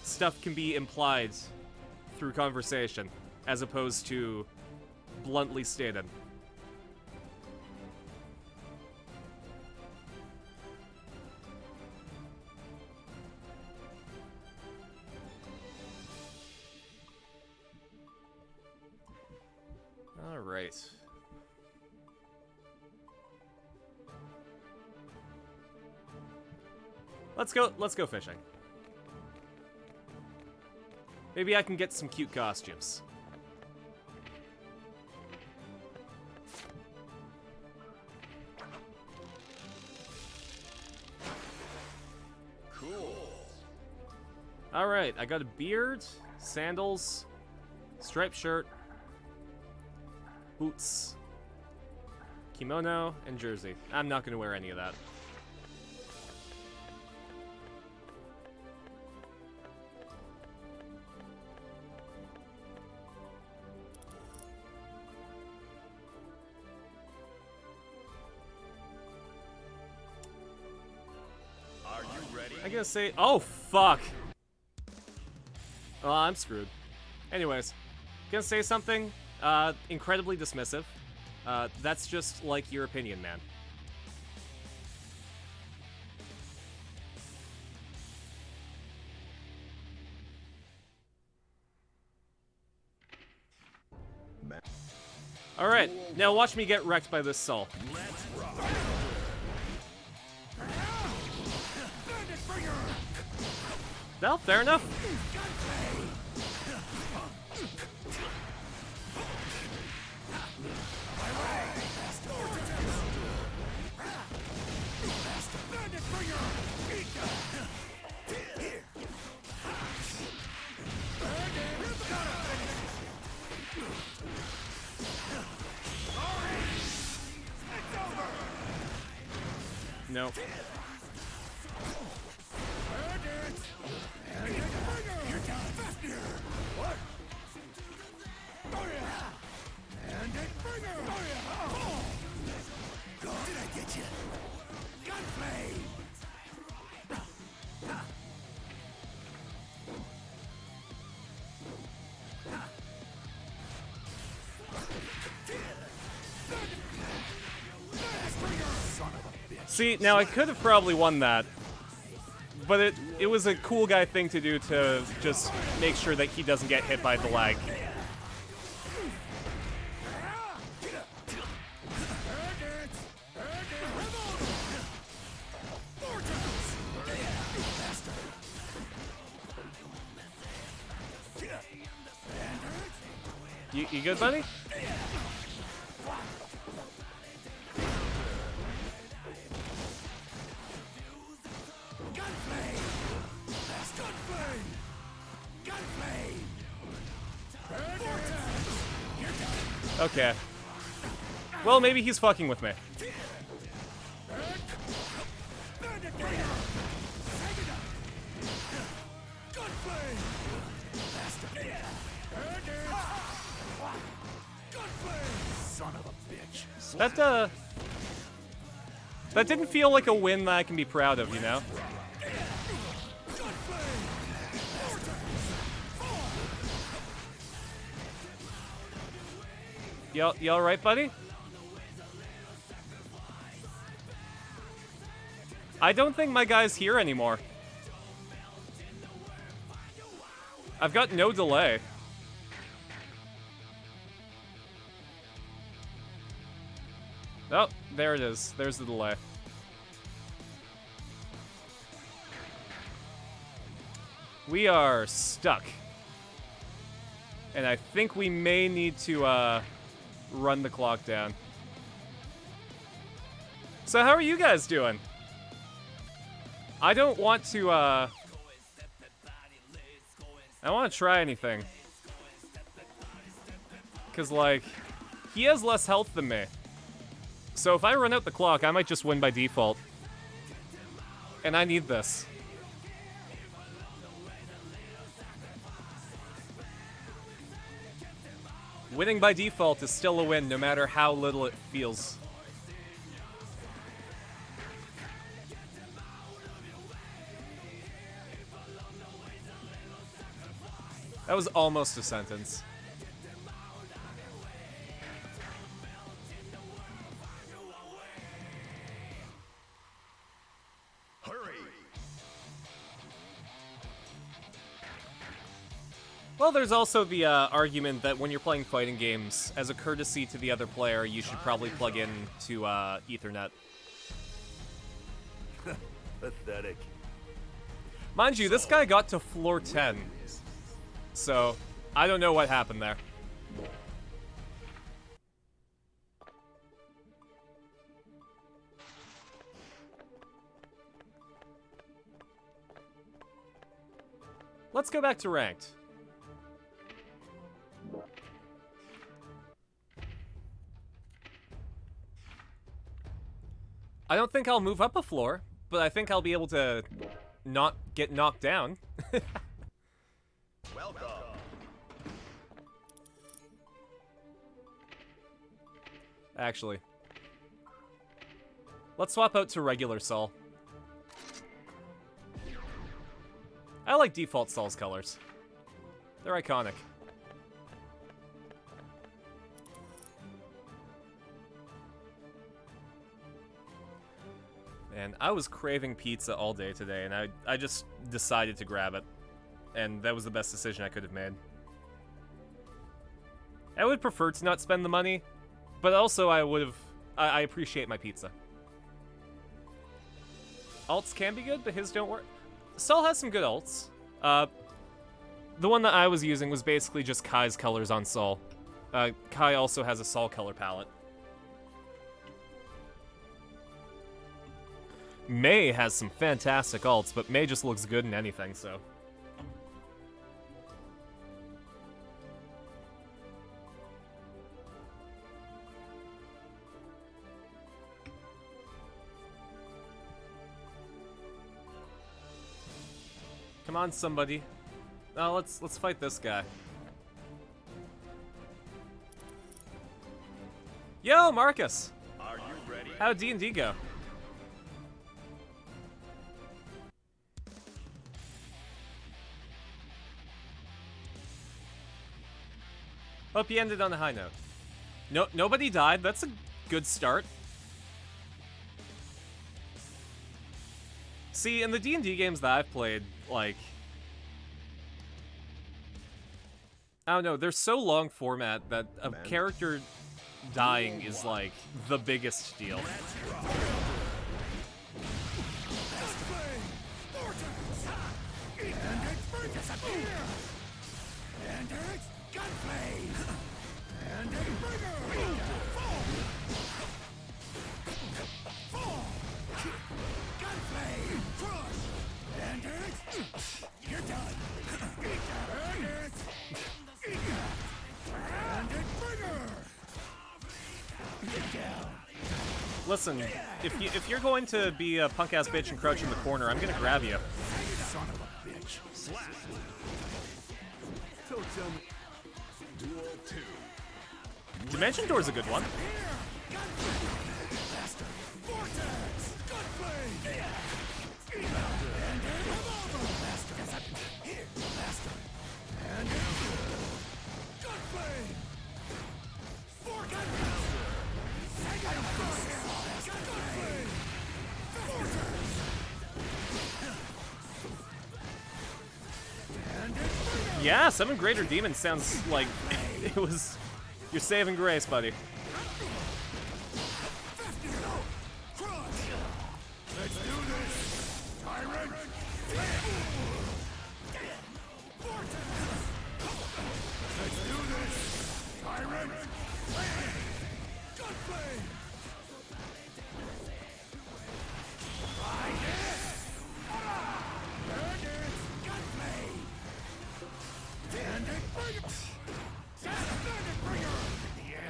stuff can be implied through conversation, as opposed to bluntly stated. Alright. Let's go fishing. Maybe I can get some cute costumes. Cool. Alright, I got a beard, sandals, striped shirt, boots, kimono, and jersey. I'm not going to wear any of that. Are you ready? I gotta say, oh fuck. Well, I'm screwed. Anyways, gonna say something incredibly dismissive. That's just like your opinion, man. Alright, now watch me get wrecked by this soul. Let's rock. Well, fair enough. No. Did I get you? Gunflame! See, now I could have probably won that, but it was a cool guy thing to do to just make sure that he doesn't get hit by the lag. You good, buddy? Okay. Well, maybe he's fucking with me. Son of a bitch. That didn't feel like a win that I can be proud of, you know? You alright, buddy? I don't think my guy's here anymore. I've got no delay. Oh, there it is. There's the delay. We are stuck. And I think we may need to, run the clock down. So how are you guys doing? I don't want to, I don't want to try anything. Because, like, he has less health than me. So if I run out the clock, I might just win by default. And I need this. Winning by default is still a win, no matter how little it feels. That was almost a sentence. Well, there's also the argument that when you're playing fighting games, as a courtesy to the other player, you should probably plug in to Ethernet. Pathetic. Mind you, this guy got to floor 10. So, I don't know what happened there. Let's go back to ranked. I don't think I'll move up a floor, but I think I'll be able to not get knocked down. Welcome. Actually. Let's swap out to regular Sol. I like default Sol's colors. They're iconic. And I was craving pizza all day today, and I just decided to grab it. And that was the best decision I could have made. I would prefer to not spend the money, but also I appreciate my pizza. Alts can be good, but his don't work. Sol has some good alts. The one that I was using was basically just Kai's colors on Sol. Kai also has a Sol color palette. Mei has some fantastic alts, but Mei just looks good in anything, so. Come on, somebody. Oh, let's fight this guy. Yo, Marcus! Are you ready? How'd D&D go? Hope you ended on a high note. Nobody died. That's a good start. See, in the D&D games that I've played, like, I don't know, they're so long format that a character dying is, like, the biggest deal. Listen, if you're going to be a punk ass bitch and crouch in the corner, I'm gonna grab you. Son of a bitch. Slap. Don't tell me. Duel 2. Dimension Door's a good one. Yeah, Seven Greater Demons sounds like it was your saving grace, buddy. Let's do this. Tyrant. Let's do this. Tyrant. Gunplay.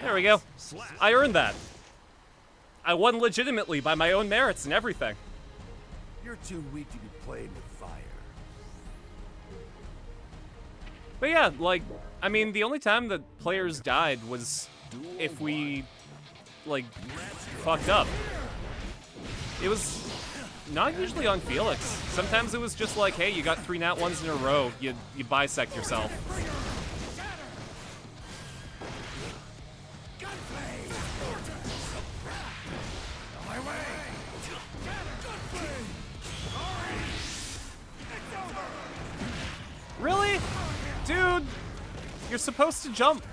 There we go. I earned that. I won legitimately by my own merits and everything. You're too weak to be playing with fire. But yeah, like, I mean, the only time that players died was if we, like, fucked up. It was not usually on Felix. Sometimes it was just like, hey, you got 3 nat 1s in a row, you bisect yourself. Really? Dude, you're supposed to jump.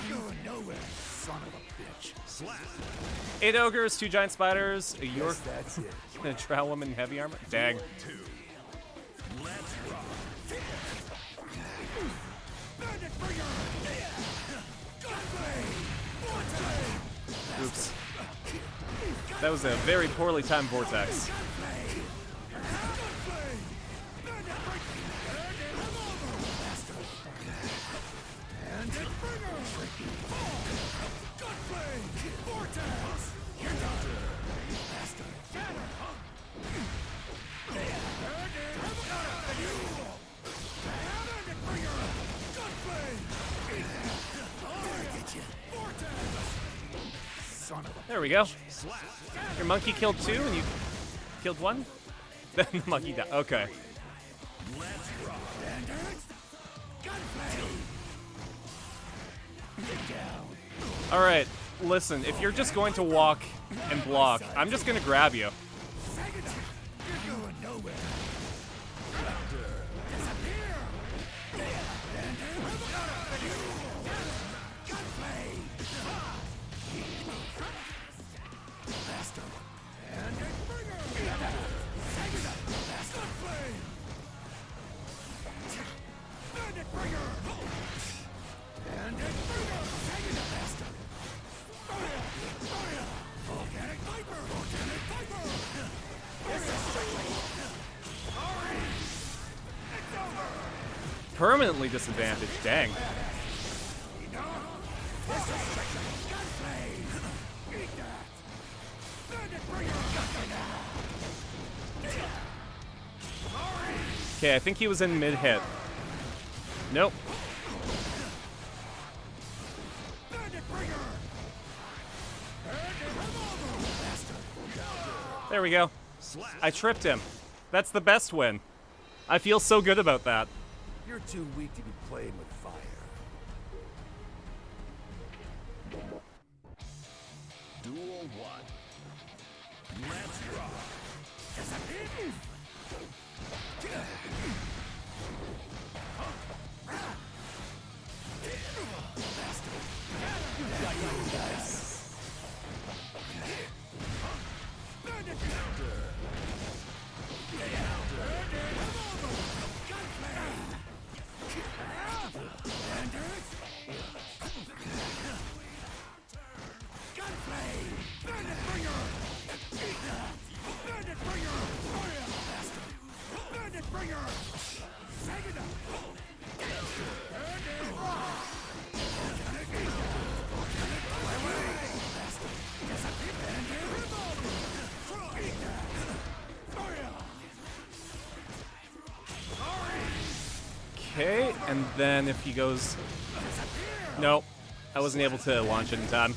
You're going nowhere, son of a bitch. Slap. 8 ogres, 2 giant spiders, a York, that's it. and a drow woman in heavy armor. Dang. Let's rock. Oops. That was a very poorly timed vortex. There we go. Your monkey killed 2 and you killed 1? Then the monkey died. Okay. Alright, listen, if you're just going to walk and block, I'm just gonna grab you. You're going nowhere. Permanently disadvantaged, dang. Okay, I think he was in mid-hit. Nope. There we go. I tripped him. That's the best win. I feel so good about that. You're too weak to be playing with fire. Duel 1. Let's rock. Okay, and then if he goes... Nope, I wasn't able to launch it in time.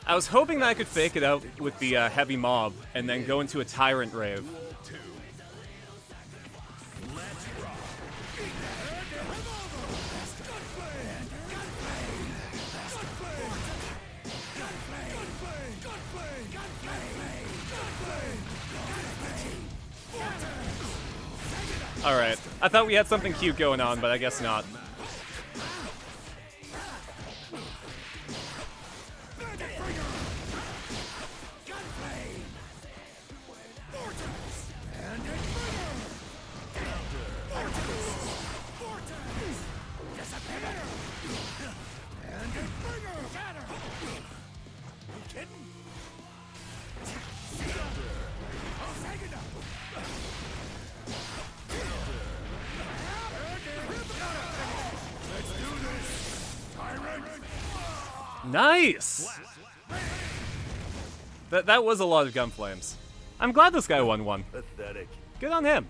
I was hoping that I could fake it out with the heavy mob and then go into a tyrant rave. Alright, I thought we had something cute going on, but I guess not. Nice! That was a lot of gun flames. I'm glad this guy won one. Pathetic. Good on him.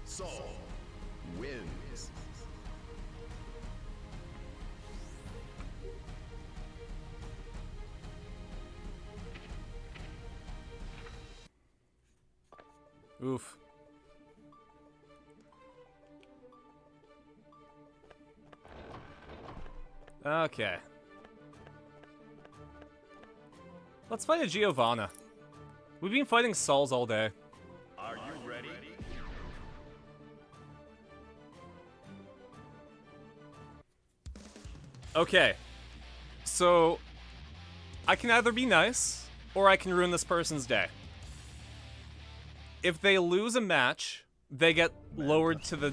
Saul wins. Oof. Okay. Let's fight a Giovanna. We've been fighting Sauls all day. Are you ready? Okay. So, I can either be nice, or I can ruin this person's day. If they lose a match, they get lowered to the,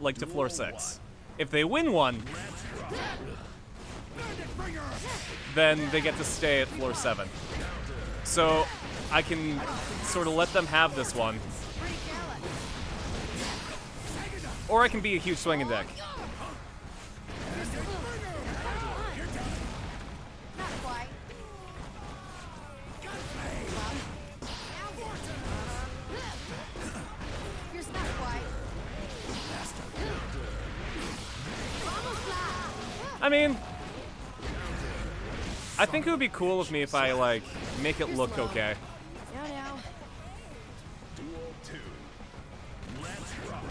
like, to floor 6. If they win one, then they get to stay at floor 7. So, I can sort of let them have this one. Or I can be a huge swinging deck. I mean, I think it would be cool of me if I, like, make it look okay. Duel 2. Let's rock.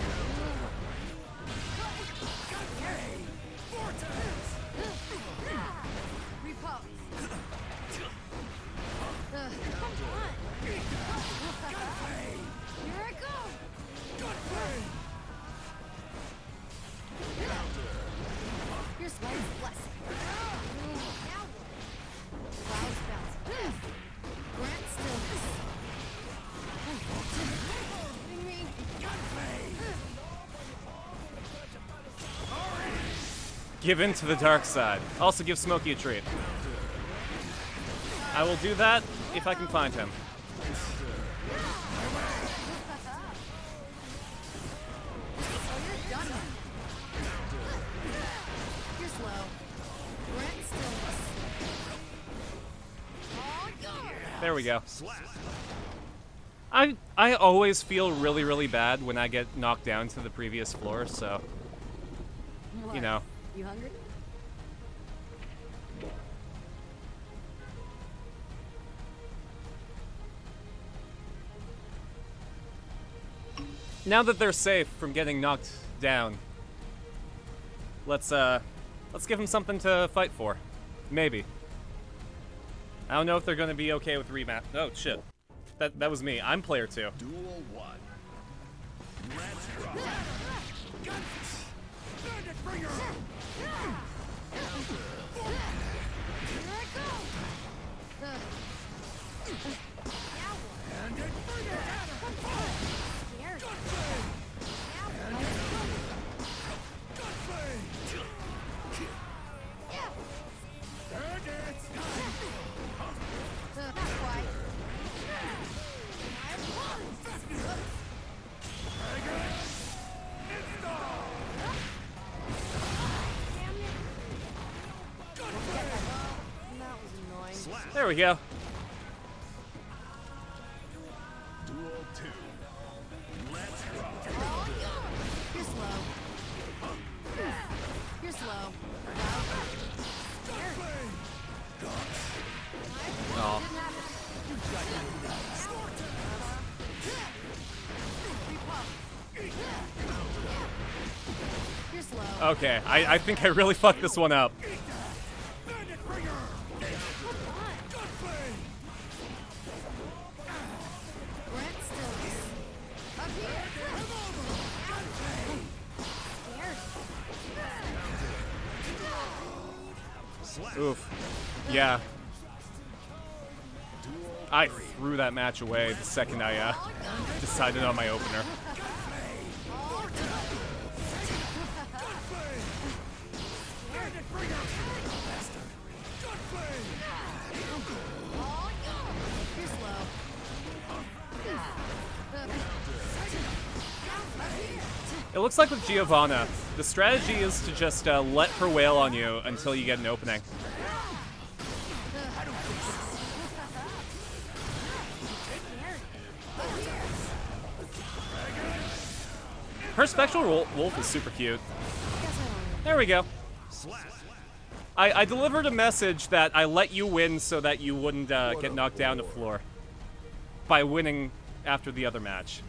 Here I go! Here's my blessing. Now what? Clouds bounce. Grant stillness. Hitting me. Give in to the dark side. Also give Smokey a treat. I will do that if I can find him. There we go. I always feel really, really bad when I get knocked down to the previous floor, so, you know. You hungry? Now that they're safe from getting knocked down, let's give them something to fight for. Maybe. I don't know if they're gonna be okay with rematch. Oh shit. That was me. I'm player 2. Duel 1. Let's rock. Bandit bringer. There we go. Duel 2. Let's rock. You're slow. You're slow. Oh. You're slow. Okay, I think I really fucked this one up. Oof. Yeah. I threw that match away the second I decided on my opener. It looks like with Giovanna, the strategy is to just let her wail on you until you get an opening. Her Spectral Wolf is super cute. There we go. I delivered a message that I let you win so that you wouldn't get knocked down to the floor by winning after the other match.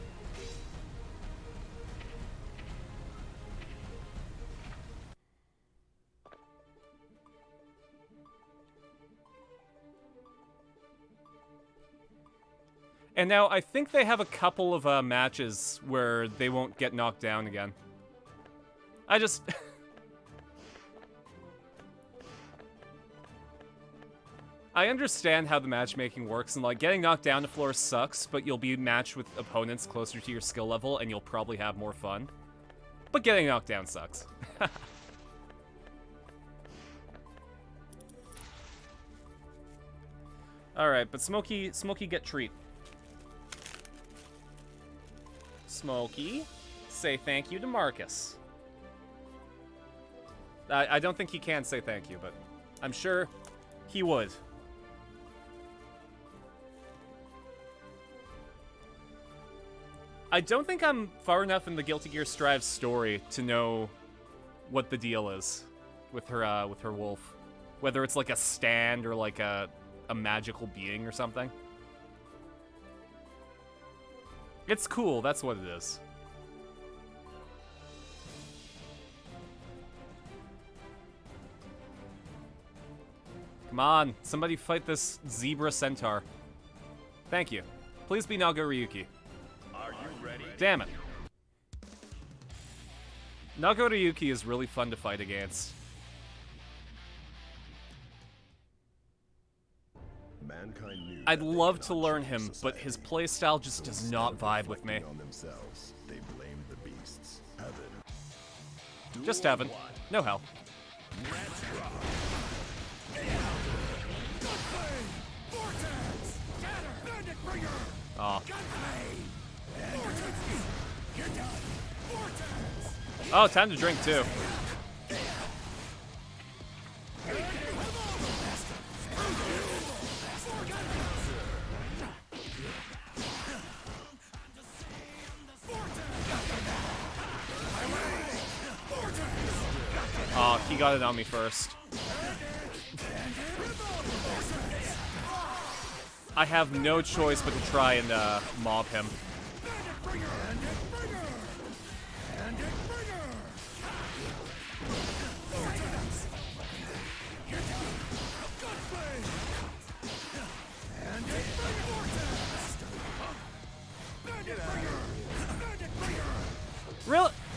And now I think they have a couple of matches where they won't get knocked down again. I just... I understand how the matchmaking works, and like getting knocked down to floor sucks, but you'll be matched with opponents closer to your skill level and you'll probably have more fun. But getting knocked down sucks. Alright, but Smokey get treat. Smokey, say thank you to Marcus. I don't think he can say thank you, but I'm sure he would. I don't think I'm far enough in the Guilty Gear Strive story to know what the deal is with her wolf. Whether it's like a stand or like a magical being or something. It's cool, that's what it is. Come on, somebody fight this zebra centaur. Thank you. Please be Nago Ryuki. Are you ready? Damn it. Nago Ryuki is really fun to fight against. Mankind knew I'd love to learn him, but his playstyle just does not vibe with me. on themselves. They blamed the beasts. Heaven. Just heaven. No hell. Let's rock. Aw. Oh, time to drink too. Oh, he got it on me first. I have no choice but to try and mob him.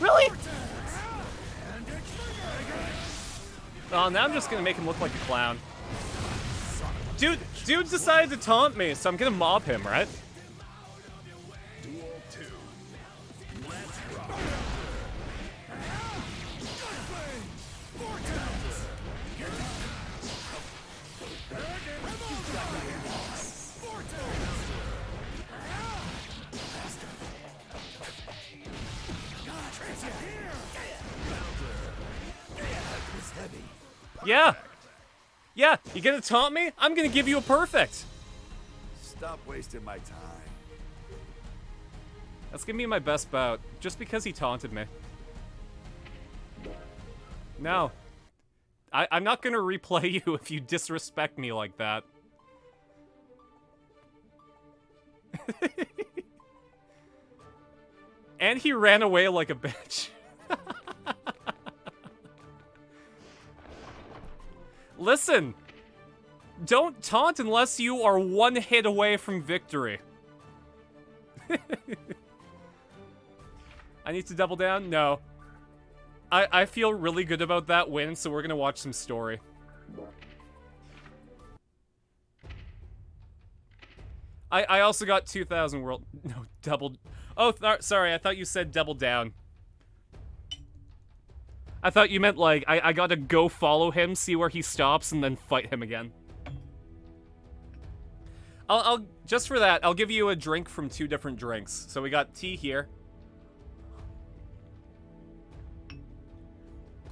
Really? Oh, now I'm just gonna make him look like a clown. Dude decided to taunt me, so I'm gonna mob him, right? Duel 2. Let's rock. Yeah. Yeah, you gonna taunt me? I'm gonna give you a perfect. Stop wasting my time. That's gonna be my best bout, just because he taunted me. No. I'm not gonna replay you if you disrespect me like that. And he ran away like a bitch. Listen, don't taunt unless you are one hit away from victory. I need to double down? No. I feel really good about that win, so we're gonna watch some story. I also got 2,000 world... No, double... Oh, sorry, I thought you said double down. I thought you meant, like, I gotta go follow him, see where he stops, and then fight him again. I'll just for that, I'll give you a drink from 2 different drinks. So we got tea here.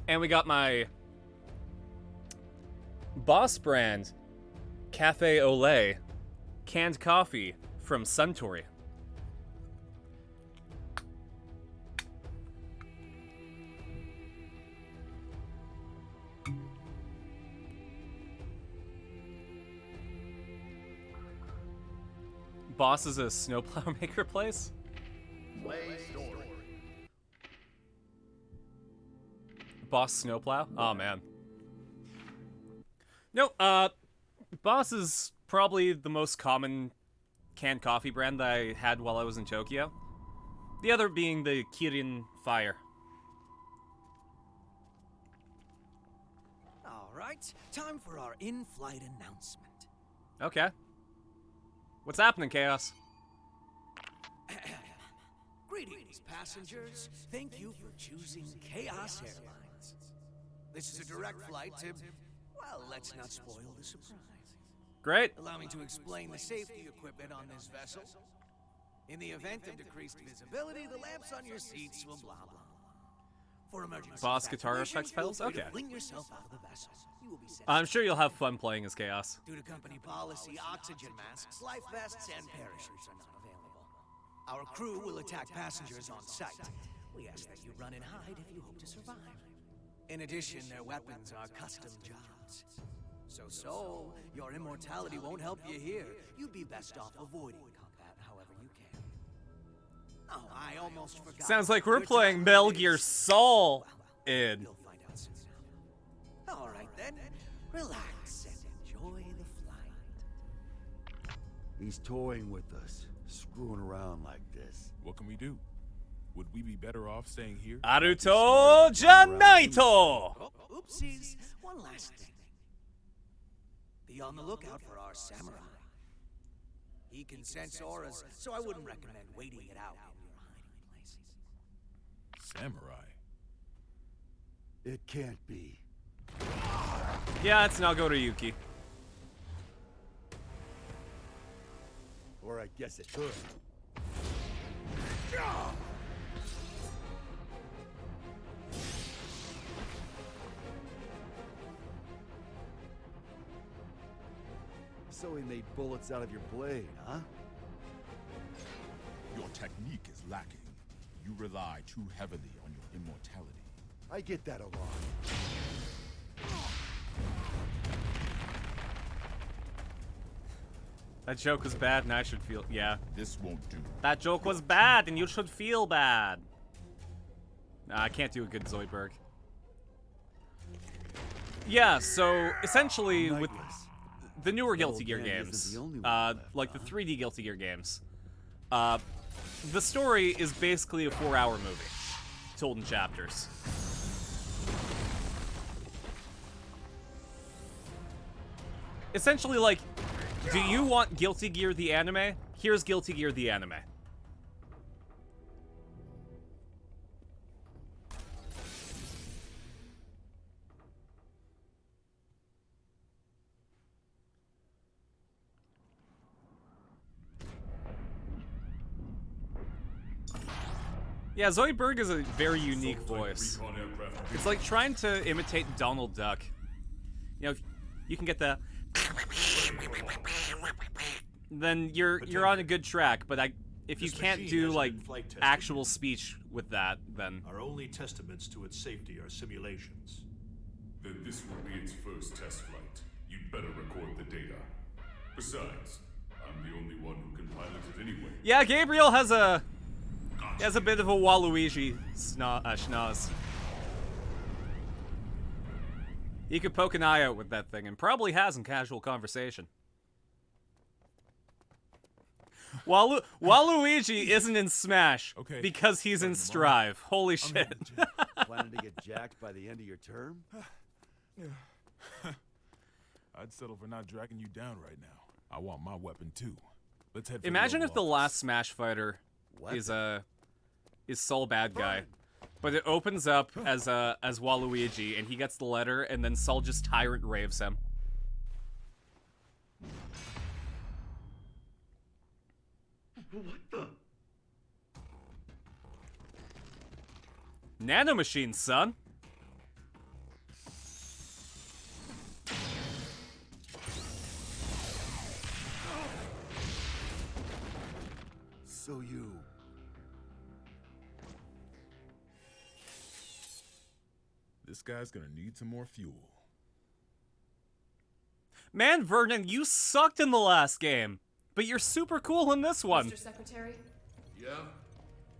And we got my Boss brand Cafe Olay canned coffee from Suntory. Boss is a snowplow maker place? Boss snowplow? Oh man. No, Boss is probably the most common canned coffee brand that I had while I was in Tokyo. The other being the Kirin Fire. All right, time for our in-flight announcement. Okay. What's happening, Chaos? Greetings, passengers. Thank you for choosing Chaos Airlines. This is a direct flight to, well, let's not spoil the surprise. Great. Allow me to explain the safety equipment on this vessel. In the event of decreased visibility, the lamps on your seats will blah blah. For emergency Boss guitar effects pedals? feel free to Okay. fling yourself out of the vessel. You will be sent I'm sure you'll have fun playing as Chaos. Due to company policy, oxygen masks, life vests, and parachutes are not available. Our crew will attack passengers on sight. We ask that you run and hide if you hope to survive. In addition, their weapons are custom jobs. So, your immortality won't help you here. You'd be best off avoiding combat however you can. Oh, I almost forgot. Sounds like we're playing Metal Gear Solid. You'll find out soon now. All right then, relax and enjoy the flight. He's toying with us, screwing around like this. What can we do? Would we be better off staying here? Aruto Janaito! Oh, oopsies. One last thing. Be on the lookout for our samurai. He can sense auras, so I wouldn't recommend waiting it out in your hiding places. Samurai? It can't be. Yeah, it's Nagoto Yuki. Or I guess it could. So he made bullets out of your blade, huh? Your technique is lacking. You rely too heavily on your immortality. I get that a lot. That joke was bad and I should feel... Yeah. This won't do. That joke was bad and you should feel bad. Nah, I can't do a good Zoidberg. Yeah, so essentially with the newer Guilty Gear games, like the 3D Guilty Gear games, the story is basically a 4-hour movie, told in chapters. Essentially, like, do you want Guilty Gear the anime? Here's Guilty Gear the anime. Yeah, Zoidberg is a very unique voice. It's like trying to imitate Donald Duck. You know, you can get the then you're on a good track, but if you This can't machine do hasn't like been flight tested actual yet. speech with that, then Our only testaments to its safety are simulations. Then this will be its first test flight. You'd better record the data. Besides, I'm the only one who can pilot it anyway. Yeah, Gabriel has a bit of a Waluigi schnoz. He could poke an eye out with that thing, and probably has in casual conversation. Waluigi isn't in Smash because he's in Strive. Holy shit. Planning to get jacked by the end of your term? I'd settle for not dragging you down right now. I want my weapon too. Let's head for Imagine the if the Oval last Smash fighter is Sol Bad Guy, but it opens up as Waluigi, and he gets the letter, and then Sol just tyrant raves him. What the? Nanomachine, son. So you... This guy's gonna need some more fuel. Man, Vernon, you sucked in the last game, but you're super cool in this one. Mr. Secretary? Yeah?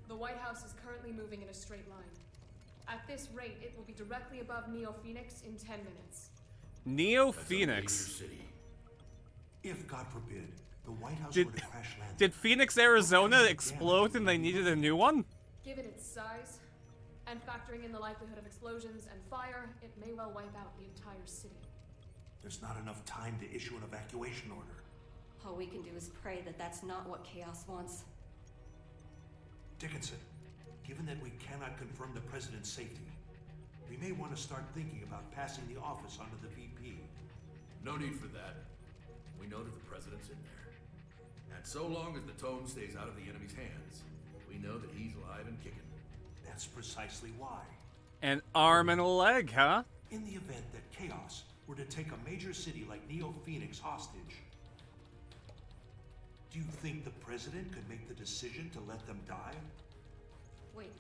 The White House is currently moving in a straight line. At this rate, it will be directly above Neo Phoenix in 10 minutes. Neo Phoenix. If, God forbid, the White House Did- were to crash land, Did Phoenix, Arizona explode and they needed a new one? Given its size, and factoring in the likelihood of explosions and fire, it may well wipe out the entire city. there's not enough time to issue an evacuation order. All we can do is pray that that's not what Chaos wants. Dickinson, given that we cannot confirm the president's safety, we may want to start thinking about passing the office onto the VP. No need for that. We know that the president's in there. And so long as the tome stays out of the enemy's hands, we know that he's alive and kicking. That's precisely why. An arm and a leg, huh? In the event that Chaos were to take a major city like Neo Phoenix hostage, do you think the president could make the decision to let them die? Wait,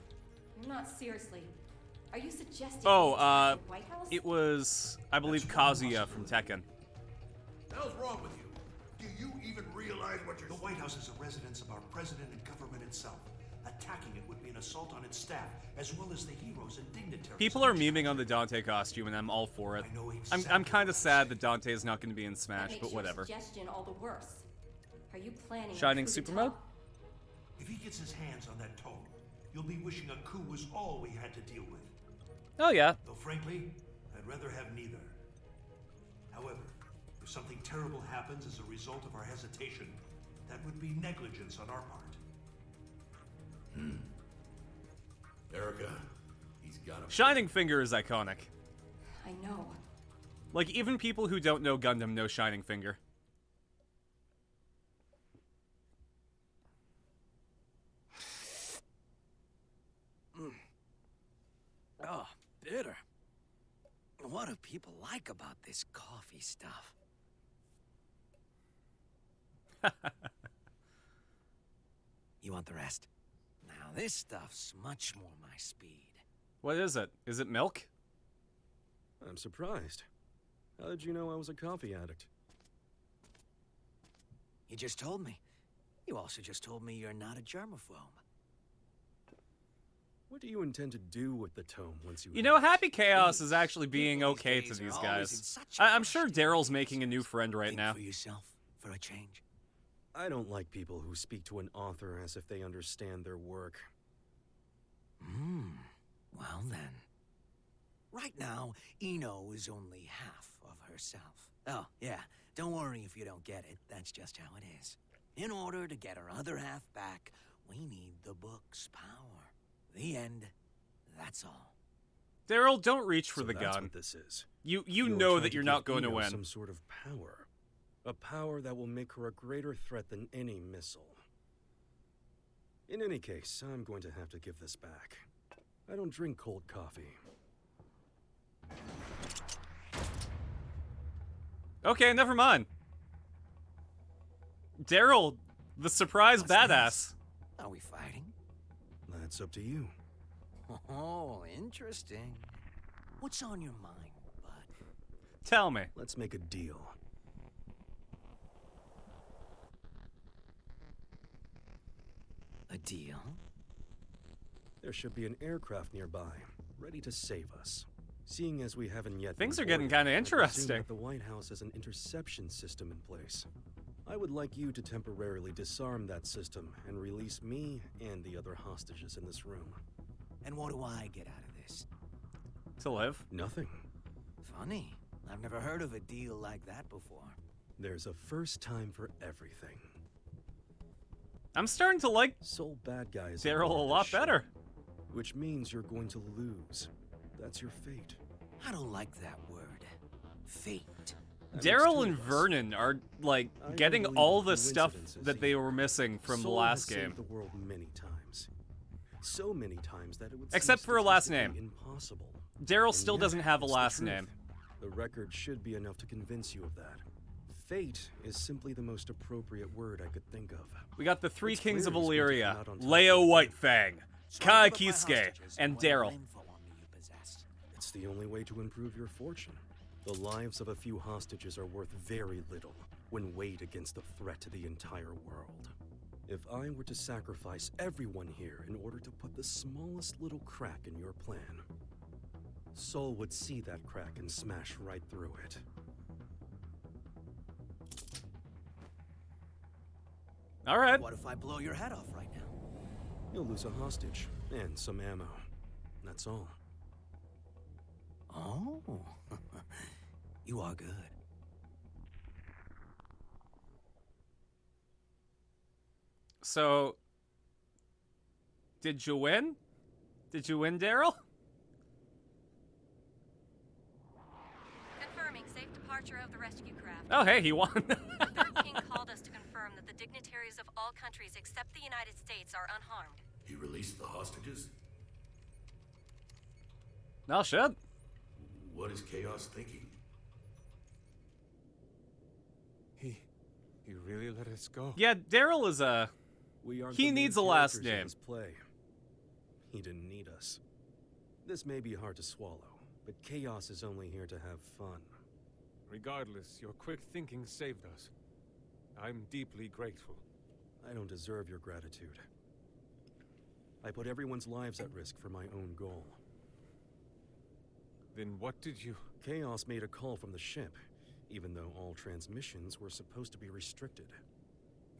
you're not seriously. Are you suggesting Oh, we attack the White House? it was, I believe, Kazuya from Tekken. The hell's wrong with you? Do you even realize what you're... The White House is a residence of our president and government itself. Attacking it would be an assault on its staff, as well as the heroes and dignitaries. People are memeing on the Dante costume, and I'm all for it. I'm kind of sad that Dante is not going to be in That Smash, makes but your whatever. suggestion all the worse. Are you planning a Shining coup Super d'etat? Mode? If he gets his hands on that tome, you'll be wishing a coup was all we had to deal with. Oh, yeah. Though frankly, I'd rather have neither. However, if something terrible happens as a result of our hesitation, that would be negligence on our part. Erica, he's got a... Shining Finger is iconic. I know. Like, even people who don't know Gundam know Shining Finger. Oh, bitter. What do people like about this coffee stuff? You want the rest? Now this stuff's much more my speed. What is it? Is it milk? I'm surprised. How did you know I was a coffee addict? You just told me. You also just told me you're not a germaphobe. What do you intend to do with the tome once you... You know, Happy Chaos is actually being okay to these guys. I'm sure Daryl's making a new friend right now. For yourself, for a change. I don't like people who speak to an author as if they understand their work. Well then. Right now, Eno is only half of herself. Oh, yeah. Don't worry if you don't get it. That's just how it is. In order to get her other half back, we need the book's power. The end. That's all. Daryl, don't reach for So the that's gun. what this is. You You're know trying that to you're give not going to Eno win. some sort of power. A power that will make her a greater threat than any missile. In any case, I'm going to have to give this back. I don't drink cold coffee. Okay, never mind. Daryl, the surprise badass. Are we fighting? That's up to you. Oh, interesting. What's on your mind, bud? Tell me. Let's make a deal. A deal? There should be an aircraft nearby, ready to save us. Seeing as we haven't yet Things been are getting boarded, kinda I presume interesting. that the White House has an interception system in place. I would like you to temporarily disarm that system and release me and the other hostages in this room. And what do I get out of this? To live? Nothing. Funny. I've never heard of a deal like that before. There's a first time for everything. I'm starting to like Sole bad guys Daryl a lot better. Which means you're going to lose. That's your fate. I don't like that word. Fate. Daryl and Vernon are like getting all the stuff that they were missing from the Soul last has game. saved the world many times. So many times that it would Except seem for a last statistically name. Impossible. Daryl And still yet, doesn't have a it's the last truth. name. The record should be enough to convince you of that. Fate is simply the most appropriate word I could think of. We got the three It's kings of clear he's going to Illyria, come out on top. Leo Whitefang, Kai Kisuke, and Daryl. It's the only way to improve your fortune. The lives of a few hostages are worth very little when weighed against the threat to the entire world. If I were to sacrifice everyone here in order to put the smallest little crack in your plan, Soul would see that crack and smash right through it. All right. What if I blow your head off right now? You'll lose a hostage and some ammo. That's all. Oh, you are good. So, did you win? Did you win, Daryl? Confirming safe departure of the rescue craft. Oh, hey, he won. The Third King called us to confirm that the dignitaries of all countries except the United States are unharmed. He released the hostages? No shit. What is Chaos thinking? He really let us go. Yeah, Daryl is We aren't he the main needs a last characters in name. this play. He didn't need us. This may be hard to swallow, but Chaos is only here to have fun. Regardless, your quick thinking saved us. I'm deeply grateful. I don't deserve your gratitude. I put everyone's lives at risk for my own goal. Then what did you... Chaos made a call from the ship, even though all transmissions were supposed to be restricted.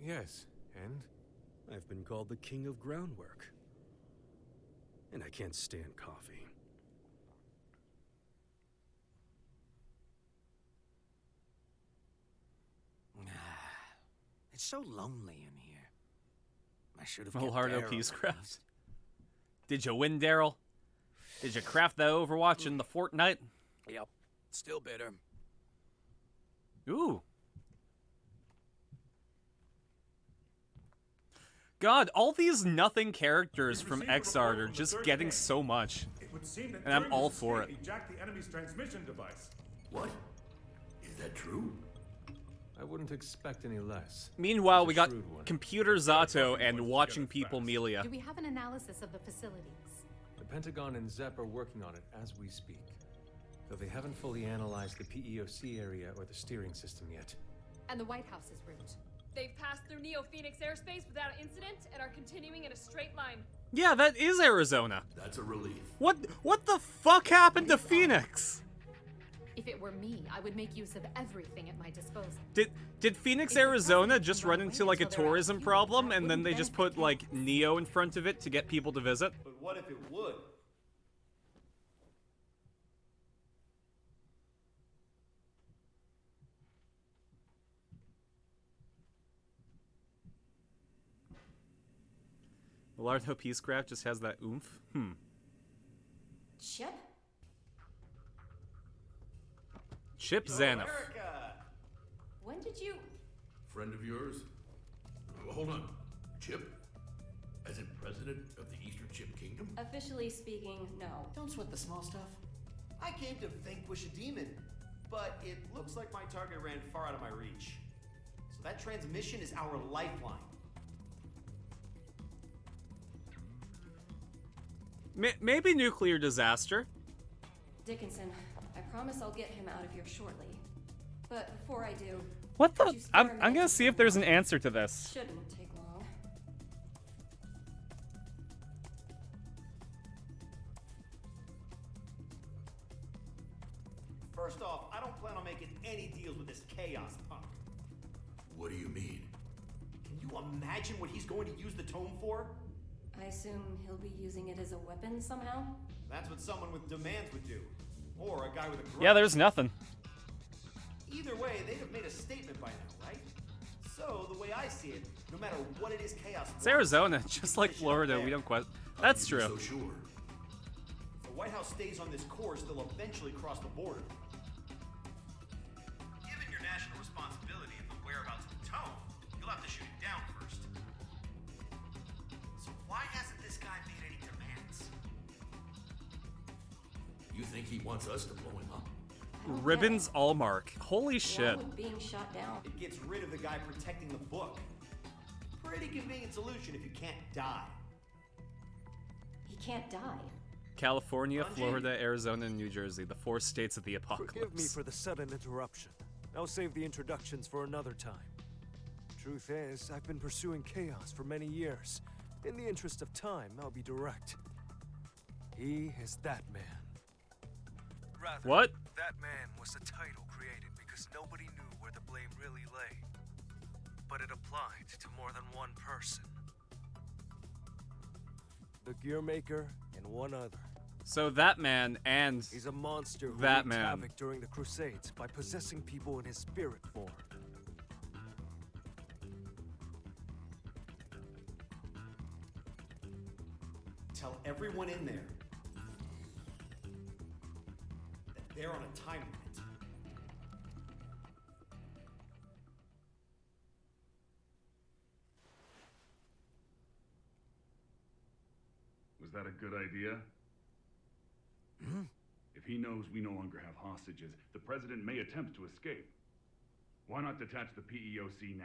Yes, and? I've been called the King of Groundwork. And I can't stand coffee. It's so lonely in here. I should have Malardo kept Peacecraft. Did you win, Daryl? Did you craft that Overwatch in the Fortnite? Yep. Still bitter. Ooh. God, all these nothing characters from Xrd are just getting so much. It would seem that And I'm during all his for escape, it. He jacked the enemy's transmission device. What? Is that true? I wouldn't expect any less. Meanwhile, He's we a got shrewd one. Computer Zato and Watching People Melia. Do we have an analysis of the facilities? The Pentagon and ZEP are working on it as we speak. Though they haven't fully analyzed the PEOC area or the steering system yet. And the White House's route? They've passed through Neo Phoenix airspace without incident and are continuing in a straight line. Yeah, that is Arizona. That's a relief. What the fuck happened to Phoenix? If it were me, I would make use of everything at my disposal. Did Phoenix, Arizona just run into like a tourism problem and then they just put like Neo in front of it to get people to visit? But what if it would? Malardo Peacecraft just has that oomph. Chip? Chip Zanoff. When did you... Friend of yours? Hold on. Chip? As in president of the Eastern Chip Kingdom? Officially speaking, no. Don't sweat the small stuff. I came to vanquish a demon. but it looks like my target ran far out of my reach. So that transmission is our lifeline. Maybe nuclear disaster. Dickinson, I promise I'll get him out of here shortly. But before I do, What could the? you spare a I'm minute gonna to see if there's an answer to this. Shouldn't take long. First off, I don't plan on making any deals with this Chaos punk. What do you mean? Can you imagine what he's going to use the tome for? I assume he'll be using it as a weapon somehow? That's what someone with demands would do. Or a guy with a grudge. Yeah, there's nothing. Either way, they'd have made a statement by now, right? So, the way I see it, no matter what it is Chaos It's Arizona, just like Florida. We don't question. That's true. So sure. If the White House stays on this course, they'll eventually cross the border. Given your national responsibility and the whereabouts of the tome, you'll have to shoot it down first. So why hasn't this guy made any demands? You think he wants us to blow him up? Ribbons Allmark. Holy shit. Along with being shot down. It gets rid of the guy protecting the book. Pretty convenient solution if you can't die. He can't die. California, Florida, Arizona, and New Jersey. The 4 states of the apocalypse. Forgive me for the sudden interruption. I'll save the introductions for another time. Truth is, I've been pursuing Chaos for many years. In the interest of time, I'll be direct. He is that man. Rather, What? That man was a title created because nobody knew where the blame really lay. But it applied to more than one person. The Gear Maker and one other. So that man and He's a monster who that wreaked man. havoc during the Crusades by possessing people in his spirit form. Tell everyone in there that they're on a time limit. Was that a good idea? If he knows we no longer have hostages, the president may attempt to escape. Why not detach the PEOC now?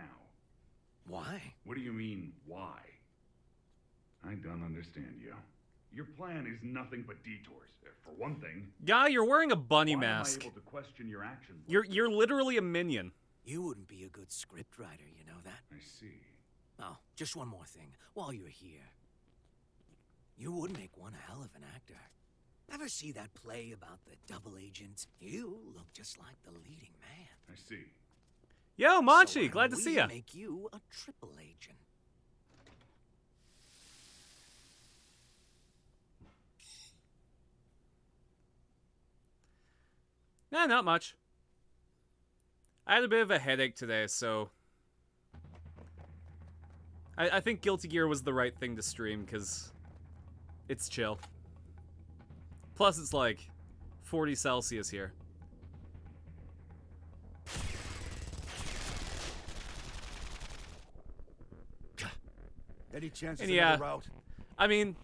Why? What do you mean, why? I don't understand you. Your plan is nothing but detours. For one thing, Guy, you're wearing a bunny why mask. am I able to question your actions? You're literally a minion. You wouldn't be a good scriptwriter, you know that? I see. Oh, just one more thing. While you're here, you would make one hell of an actor. Ever see that play about the double agent? You look just like the leading man. I see. Yo, Manchi, So glad to we see ya. Make you a triple agent. Nah, not much. I had a bit of a headache today, so I think Guilty Gear was the right thing to stream because it's chill. Plus, it's like 40 Celsius here. Any chance And there's yeah, another route? I mean,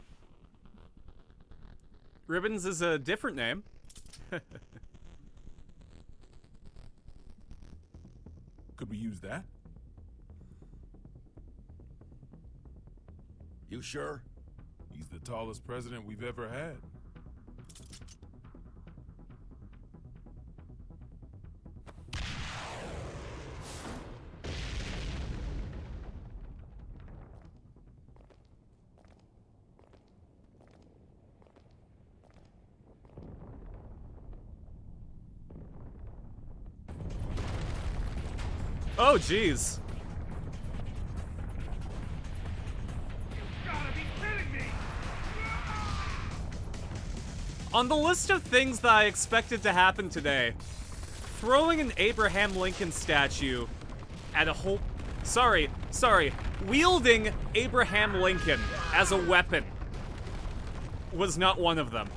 Ribbons is a different name. Could we use that? You sure? He's the tallest president we've ever had. Oh, jeez. On the list of things that I expected to happen today, throwing an Abraham Lincoln statue at a whole... Sorry, wielding Abraham Lincoln as a weapon was not one of them.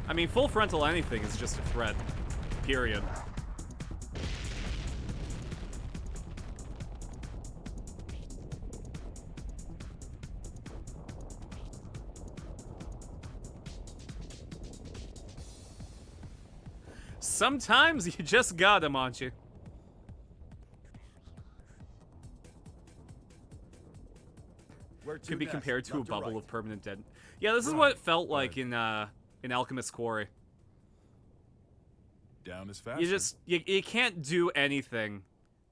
I mean, full frontal anything is just a threat. Period. Sometimes you just got him, aren't you? Could be compared to a bubble of permanent dead. Yeah, this is what it felt like in Alchemist Quarry. Down as fast. You can't do anything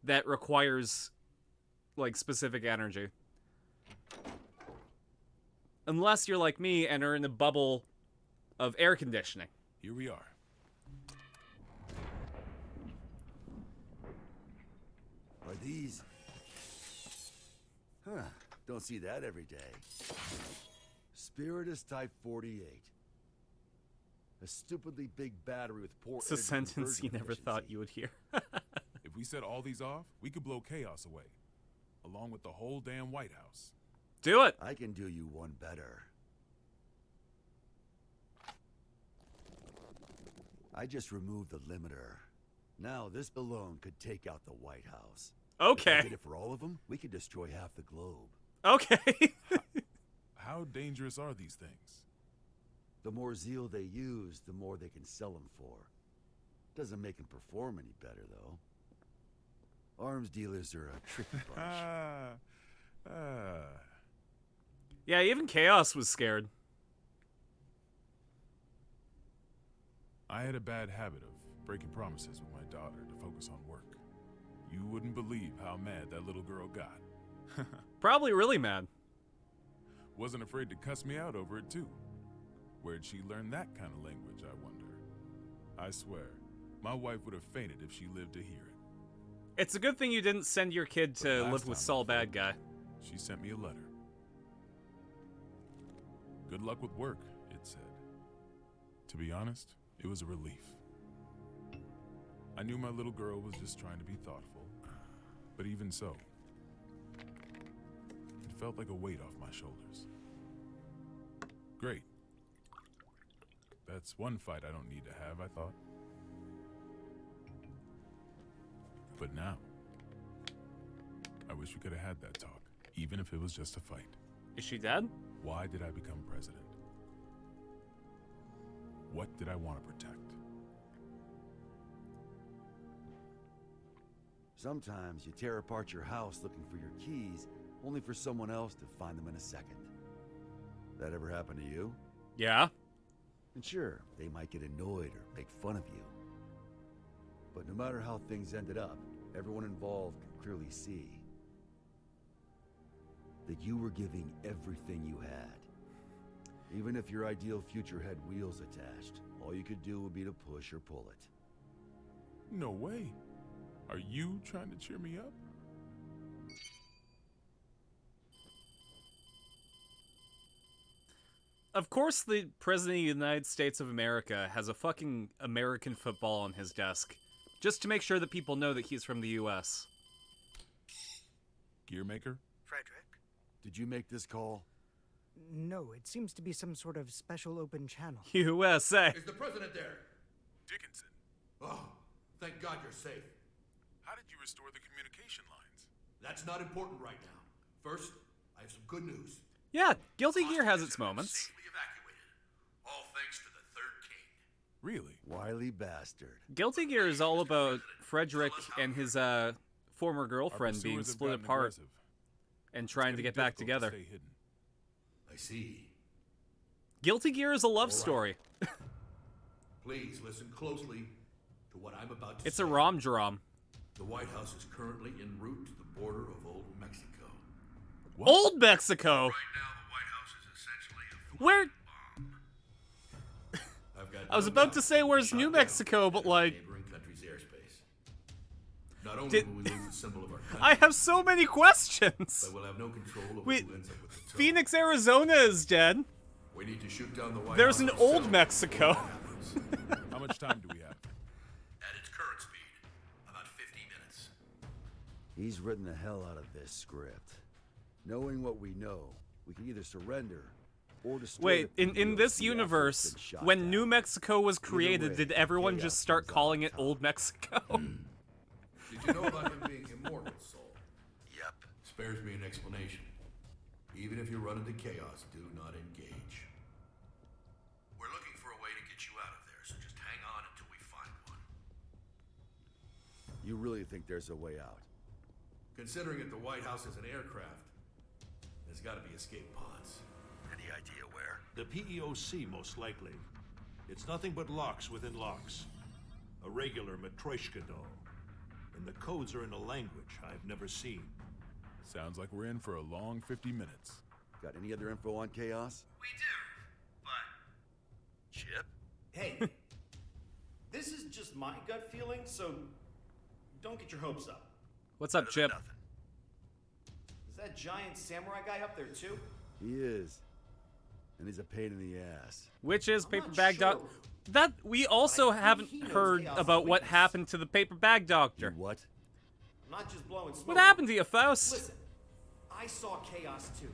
that requires like specific energy. Unless you're like me and are in a bubble of air conditioning. Here we are. Are these? Huh. Don't see that every day. Spiritus Type 48. A stupidly big battery with poor. It's a sentence you never thought you would hear. If we set all these off, we could blow chaos away. Along with the whole damn White House. Do it! I can do you one better. I just removed the limiter. Now this alone could take out the White House. Okay. If I did it for all of them, we could destroy half the globe. Okay. How dangerous are these things? The more zeal they use, the more they can sell them for. Doesn't make them perform any better, though. Arms dealers are a tricky bunch. Yeah, even Chaos was scared. I had a bad habit of breaking promises with my daughter to focus on work. You wouldn't believe how mad that little girl got. Probably really mad. Wasn't afraid to cuss me out over it, too. Where'd she learn that kind of language, I wonder? I swear, my wife would have fainted if she lived to hear it. It's a good thing you didn't send your kid to live with Saul Bad Guy. She sent me a letter. Good luck with work, it said. To be honest, it was a relief. I knew my little girl was just trying to be thoughtful, but even so, it felt like a weight off my shoulders. Great. That's one fight I don't need to have, I thought. But now, I wish we could have had that talk, even if it was just a fight. Is she dead? Why did I become president? What did I want to protect? Sometimes you tear apart your house looking for your keys, only for someone else to find them in a second. That ever happen to you? Yeah. And sure, they might get annoyed or make fun of you. But no matter how things ended up, everyone involved could clearly see that you were giving everything you had. Even if your ideal future had wheels attached, all you could do would be to push or pull it. No way. Are you trying to cheer me up? Of course the President of the United States of America has a fucking American football on his desk. Just to make sure that people know that he's from the U.S. Gearmaker? Frederick? Did you make this call? No, it seems to be some sort of special open channel. USA. Is the president there? Dickinson. Oh, thank God you're safe. How did you restore the communication lines? That's not important right now. First, I have some good news. Yeah, Guilty Gear has its moments. All thanks to the Third King. Really? Wily bastard. Guilty Gear is all about Frederick and his former girlfriend being split apart and trying to get back together. I see. Guilty Gear is a love story. Please listen closely to what I'm about to It's say. a rom-drom. The White House is currently en route to the border of Old Mexico. What? Old Mexico? Right now, the White House is essentially a Where? I've got I was no about doubt to say where's New Mexico, but like... neighboring country's airspace. Not only Did- will we lose the symbol of our country, I have so many questions. but we'll have no control over Wait, who ends up with the toe. Phoenix, Arizona is dead. We need to shoot down the White There's House an ourselves. old Mexico. How much time do we have? At its current speed, about 50 minutes. He's written the hell out of this script. Knowing what we know, we can either surrender or destroy. Wait, the in POC this after it's universe, been shot when down. New Mexico was Either created, way, did everyone chaos just start comes out calling on it top. Old Mexico? Did you know about him being immortal, Soul? Yep. Spares me an explanation. Even if you run into chaos, do not engage. We're looking for a way to get you out of there, so just hang on until we find one. You really think there's a way out? Considering that the White House is an aircraft, there's gotta be escape pods. Any idea where? The PEOC, most likely. It's nothing but locks within locks. A regular Matryoshka doll. And the codes are in a language I've never seen. Sounds like we're in for a long 50 minutes. Got any other info on Chaos? We do, but... Chip? Hey, this is just my gut feeling, so don't get your hopes up. What's up, Chip? Is that giant samurai guy up there too? He is. And he's a pain in the ass. Which is Paper Bag Doctor. That we also haven't heard about what happened to the Paper Bag Doctor. What? I'm not just blowing smoke. What happened to you, Faust? Listen, I saw Chaos too.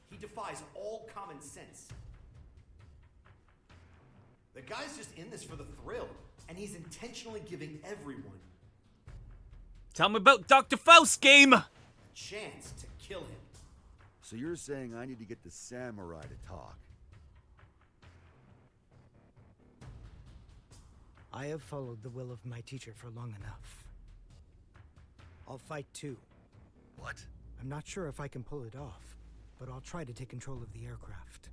He defies all common sense. The guy's just in this for the thrill, and he's intentionally giving everyone Tell me about Dr. Faust game! a chance to kill him. So you're saying I need to get the samurai to talk? I have followed the will of my teacher for long enough. I'll fight too. What? I'm not sure if I can pull it off, but I'll try to take control of the aircraft.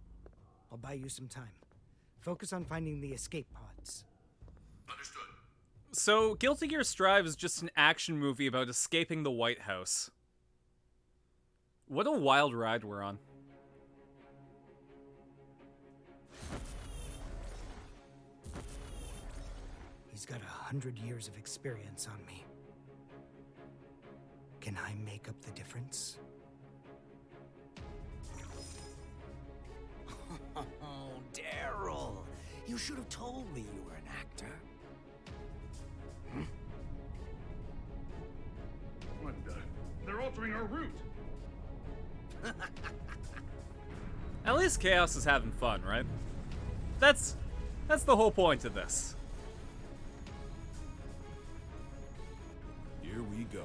I'll buy you some time. Focus on finding the escape pods. Understood. So, Guilty Gear Strive is just an action movie about escaping the White House. What a wild ride we're on. He's got 100 years of experience on me. Can I make up the difference? Oh, Daryl! You should have told me you were an actor. What the? They're altering our route. At least Chaos is having fun, right? That's the whole point of this. Here we go.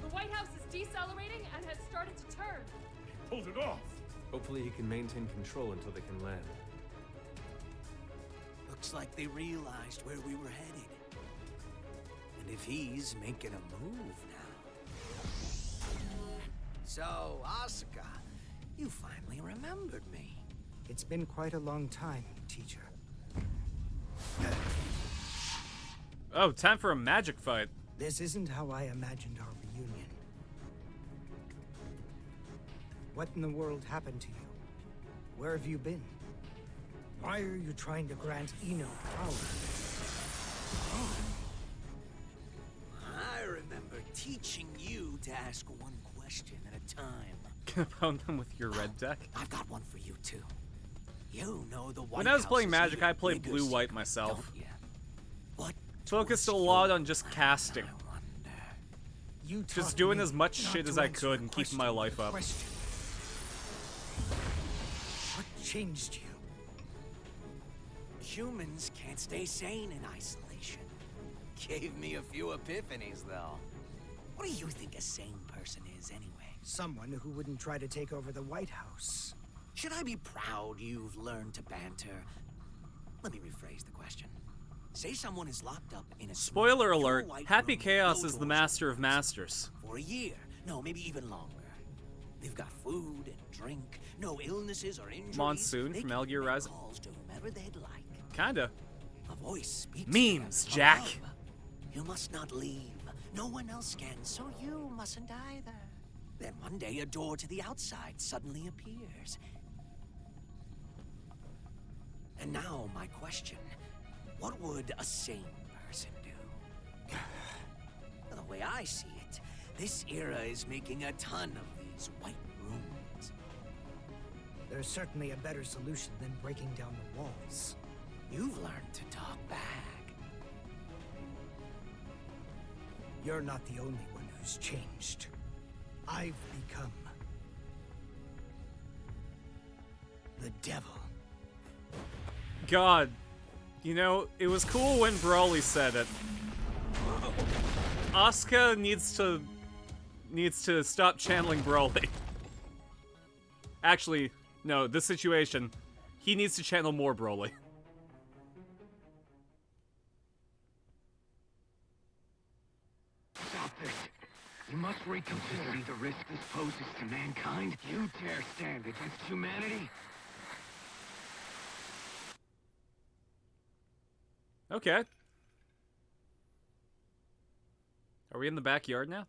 The White House is decelerating and has started to turn. Pulled it off. Hopefully he can maintain control until they can land. Looks like they realized where we were headed. And if he's making a move now... So, Asuka, you finally remembered me. It's been quite a long time, teacher. Oh, time for a magic fight. This isn't how I imagined our reunion. What in the world happened to you? Where have you been? Why are you trying to grant Ino power? I remember teaching you to ask one question at a time. Gonna pound them with your red deck? I've got one for you too. You know the White When I was House playing is Magic, even I played bigger blue-white secret, myself. don't ya? What? Focused a lot on just casting. You Just taught doing me as much not shit as to I answer could a and keeping my question life with a up. question. What changed you? Humans can't stay sane in isolation. Gave me a few epiphanies, though. What do you think a sane person is, anyway? Someone who wouldn't try to take over the White House. Should I be proud you've learned to banter? Let me rephrase the question. Say someone is locked up in a Spoiler small, alert, pure-white Happy room, Chaos no is the doors, master of masters. for a year. No, maybe even longer. They've got food and drink, no illnesses or injuries. Monsoon They from can Metal Gear make Rise. calls to whomever they'd like. Kinda. A voice speaks Memes, to them Jack. above. You must not leave. No one else can, so you mustn't either. Then one day a door to the outside suddenly appears. And now my question. What would a sane person do? The way I see it, this era is making a ton of these white rooms. There's certainly a better solution than breaking down the walls. You've learned to talk back. You're not the only one who's changed. I've become the devil. God. You know, it was cool when Broly said it. Asuka needs to stop channeling Broly. Actually, no, this situation, he needs to channel more Broly. stop this. You must reconsider the risk this poses to mankind. You dare stand against humanity? Okay. Are we in the backyard now?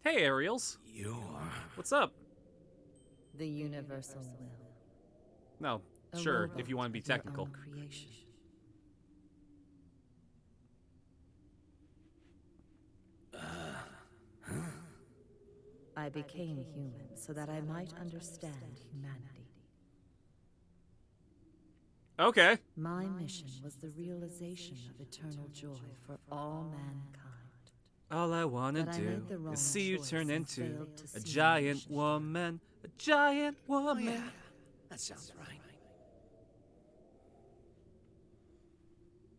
Hey, Ariels. What's up? The universal will. No, A sure, robot if you want to be of your technical. own creation. I became human so that I might understand humanity. Okay. My mission was the realization of eternal joy for all mankind. All I wanna But I do made the wrong is see you choice turn and into failed to a see giant woman. A giant woman. Oh, yeah. That sounds right.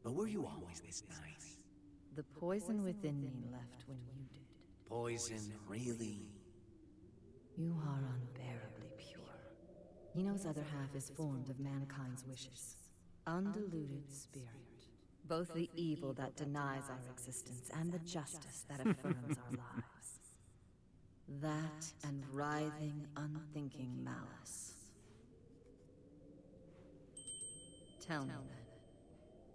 But were you always this nice? The poison within me left when you did. Poison, really? You are unbearably pure. Eno's other half is formed of mankind's wishes. Undiluted spirit. Both the evil that denies our existence and the justice that affirms our lives. That and writhing, unthinking malice. Tell me then,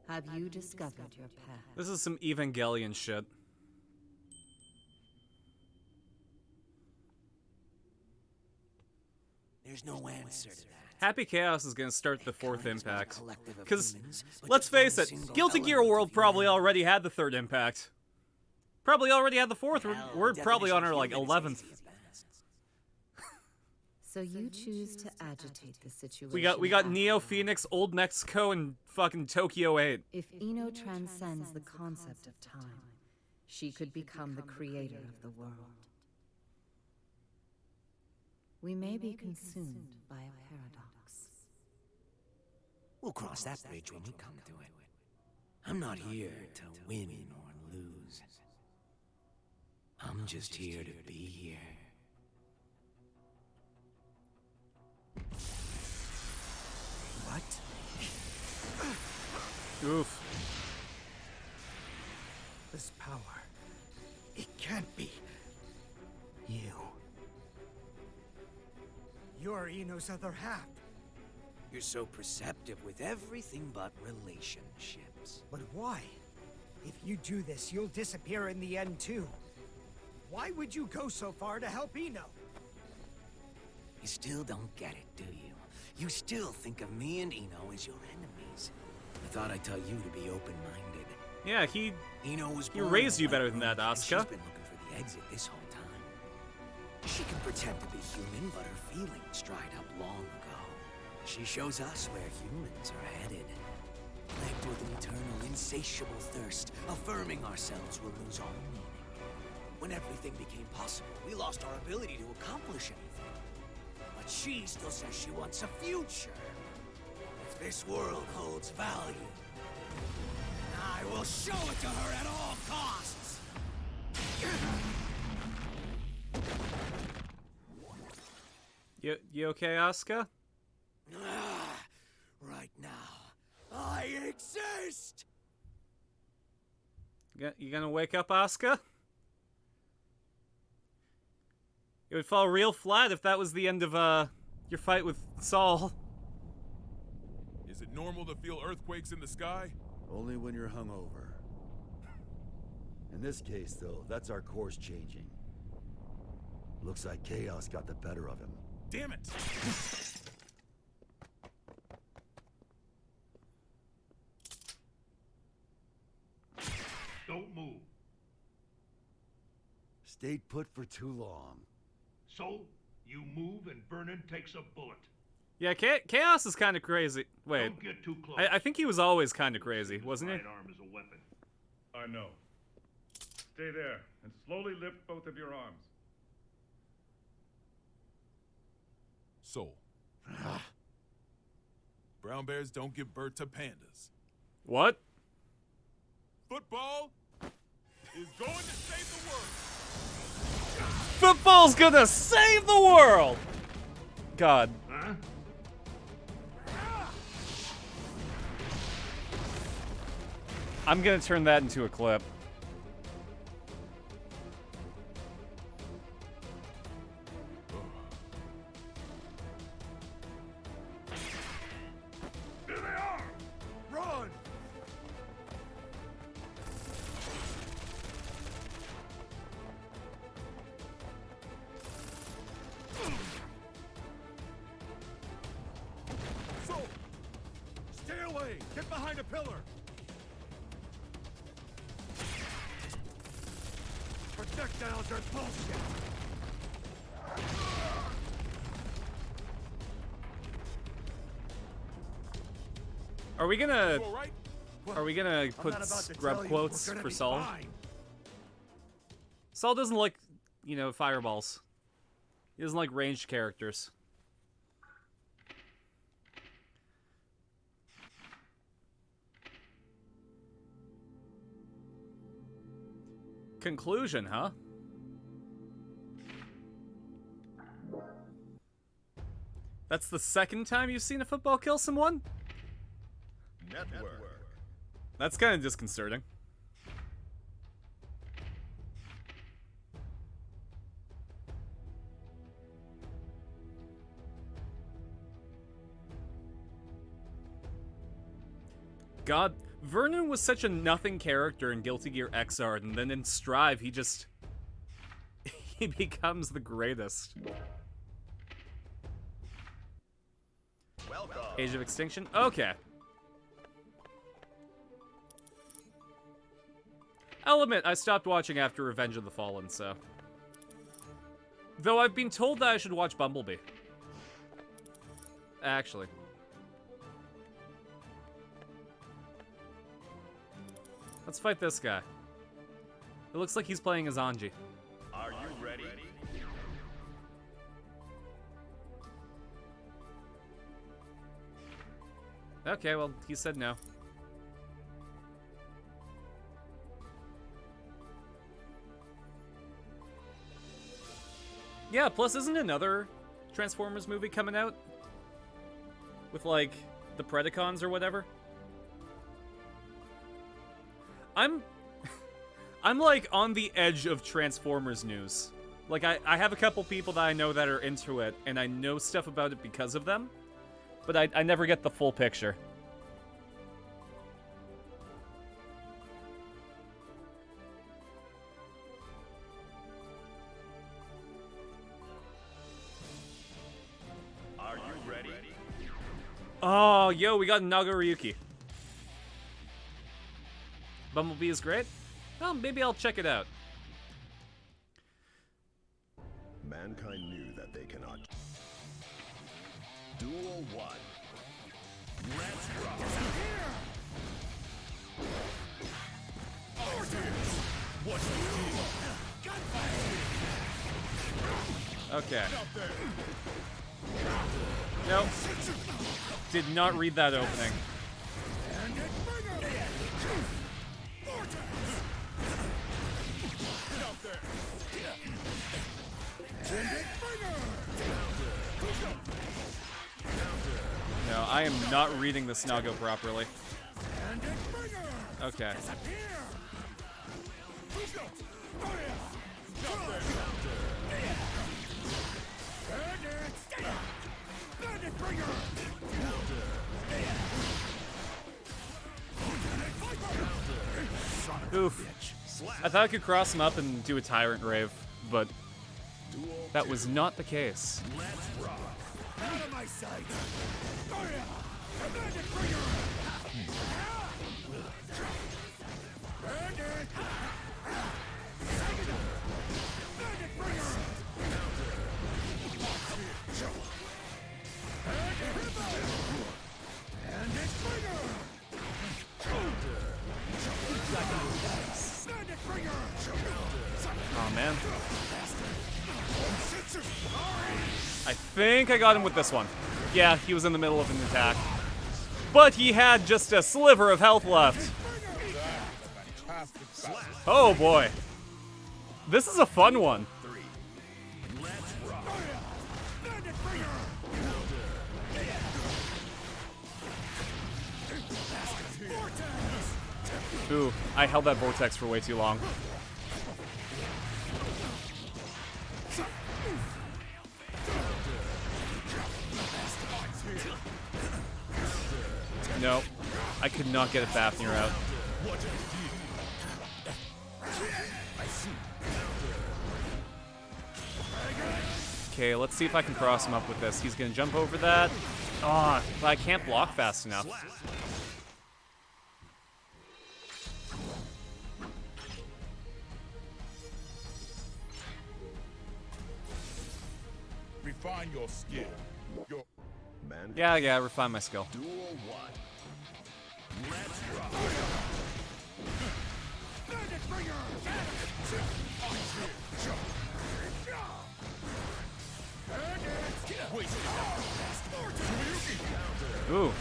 have you discovered your path? This is some Evangelion shit. There's no answer to that. Happy Chaos is gonna start the fourth impact. Because, let's face it, Guilty Gear World probably already had the third impact. Probably already had the fourth. We're probably on our, like, 11th. So you choose to agitate the situation. We got Neo Phoenix, Old Mexico, and fucking Tokyo 8. If Eno transcends the concept of time, she could become the creator of the world. We may be consumed by a paradox. We'll cross that bridge when we come to it. I'm not here to win or lose. I'm just here to be here. What? Oof. This power. It can't be. You. You're Eno's other half. You're so perceptive with everything but relationships. But why? If you do this, you'll disappear in the end too. Why would you go so far to help Eno? You still don't get it, do you? You still think of me and Eno as your enemies. I thought I'd tell you to be open-minded. Yeah, he born raised you like better than that, and Asuka. She's been looking for the exit this whole time. She can pretend to be human, but her feelings dried up long ago. She shows us where humans are headed. Plagued with an eternal, insatiable thirst, affirming ourselves will lose all meaning. When everything became possible, we lost our ability to accomplish anything. But she still says she wants a future. If this world holds value, I will show it to her at all costs! You okay, Asuka? Right now, I exist! You gonna wake up, Asuka? It would fall real flat if that was the end of, your fight with Saul. Is it normal to feel earthquakes in the sky? Only when you're hungover. In this case, though, that's our course changing. Looks like Chaos got the better of him. Damn it! Don't move. Stayed put for too long. So, you move and Vernon takes a bullet. Yeah, Chaos is kind of crazy. Wait, Don't get too close. I think he was always kind of crazy, wasn't he? Right arm is a weapon. I know. Stay there and slowly lift both of your arms. Soul. Brown bears don't give birth to pandas. What? Football is going to save the world. Football's gonna save the world! God. Huh? I'm gonna turn that into a clip. Here they are! Run! So, stay away! Get behind a pillar! Projectiles are bullshit! Are we gonna... You all right? Are we gonna not put about to scrub tell you, quotes we're gonna for be Saul? fine. Saul doesn't like, you know, fireballs. He doesn't like ranged characters. Conclusion, huh? That's the second time you've seen a football kill someone? Network. That's kind of disconcerting. God, Vernon was such a nothing character in Guilty Gear Xrd, and then in Strive, he just... he becomes the greatest. Welcome. Age of Extinction? Okay. I'll admit, I stopped watching after Revenge of the Fallen, so... Though I've been told that I should watch Bumblebee. Actually. Let's fight this guy. It looks like he's playing as Anji. Are you ready? Okay, well, he said no. Yeah, plus isn't another Transformers movie coming out? With, like, the Predacons or whatever? I'm like on the edge of Transformers news. Like I have a couple people that I know that are into it, and I know stuff about it because of them, but I never get the full picture. Are you ready? Oh, yo, we got Nagoriyuki. Bumblebee is great? Well, maybe I'll check it out. Mankind knew that they cannot. Duel 1. Let's rock. What's the deal? Okay. Nope. Did not read that opening. No, I am not reading this Nago properly. Okay. Oof. I thought I could cross him up and do a Tyrant Rave, but that was not the case. Let's rock. Out of my sight. Oh man. I think I got him with this one. Yeah, he was in the middle of an attack. But he had just a sliver of health left. Oh boy. This is a fun one. Ooh, I held that vortex for way too long. No, I could not get a Fafnir out. Okay, let's see if I can cross him up with this. He's gonna jump over that. Ah, but I can't block fast enough. Refine your skill. Your man. Yeah, refine my skill. Duel 1. Let's rock. Ooh,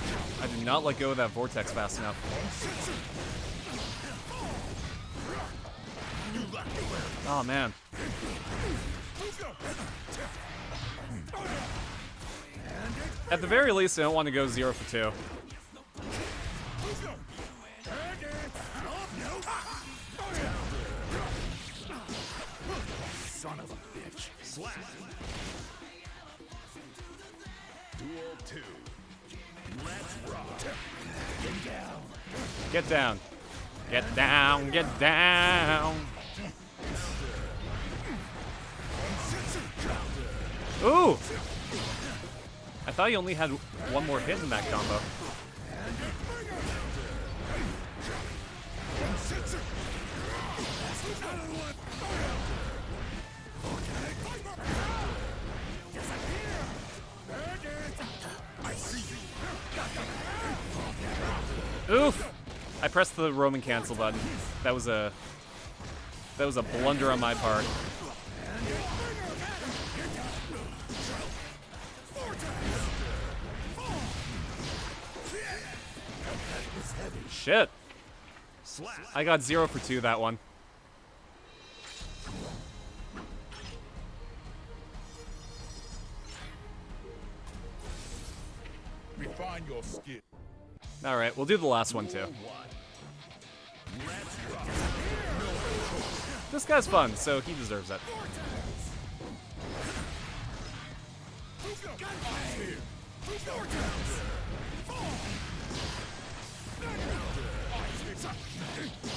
I did not let go of that vortex fast enough. Oh man. At the very least, I don't want to go 0 for 2. Son of a bitch. Slap. Duel 2. Let's rock. Get down. Get down. Get down. Get down. Ooh! I thought he only had one more hit in that combo. Oof! I pressed the Roman cancel button. That was a blunder on my part. Shit. I got 0 for 2 that one. Refine your skill. Alright, we'll do the last one too. This guy's fun, so he deserves it.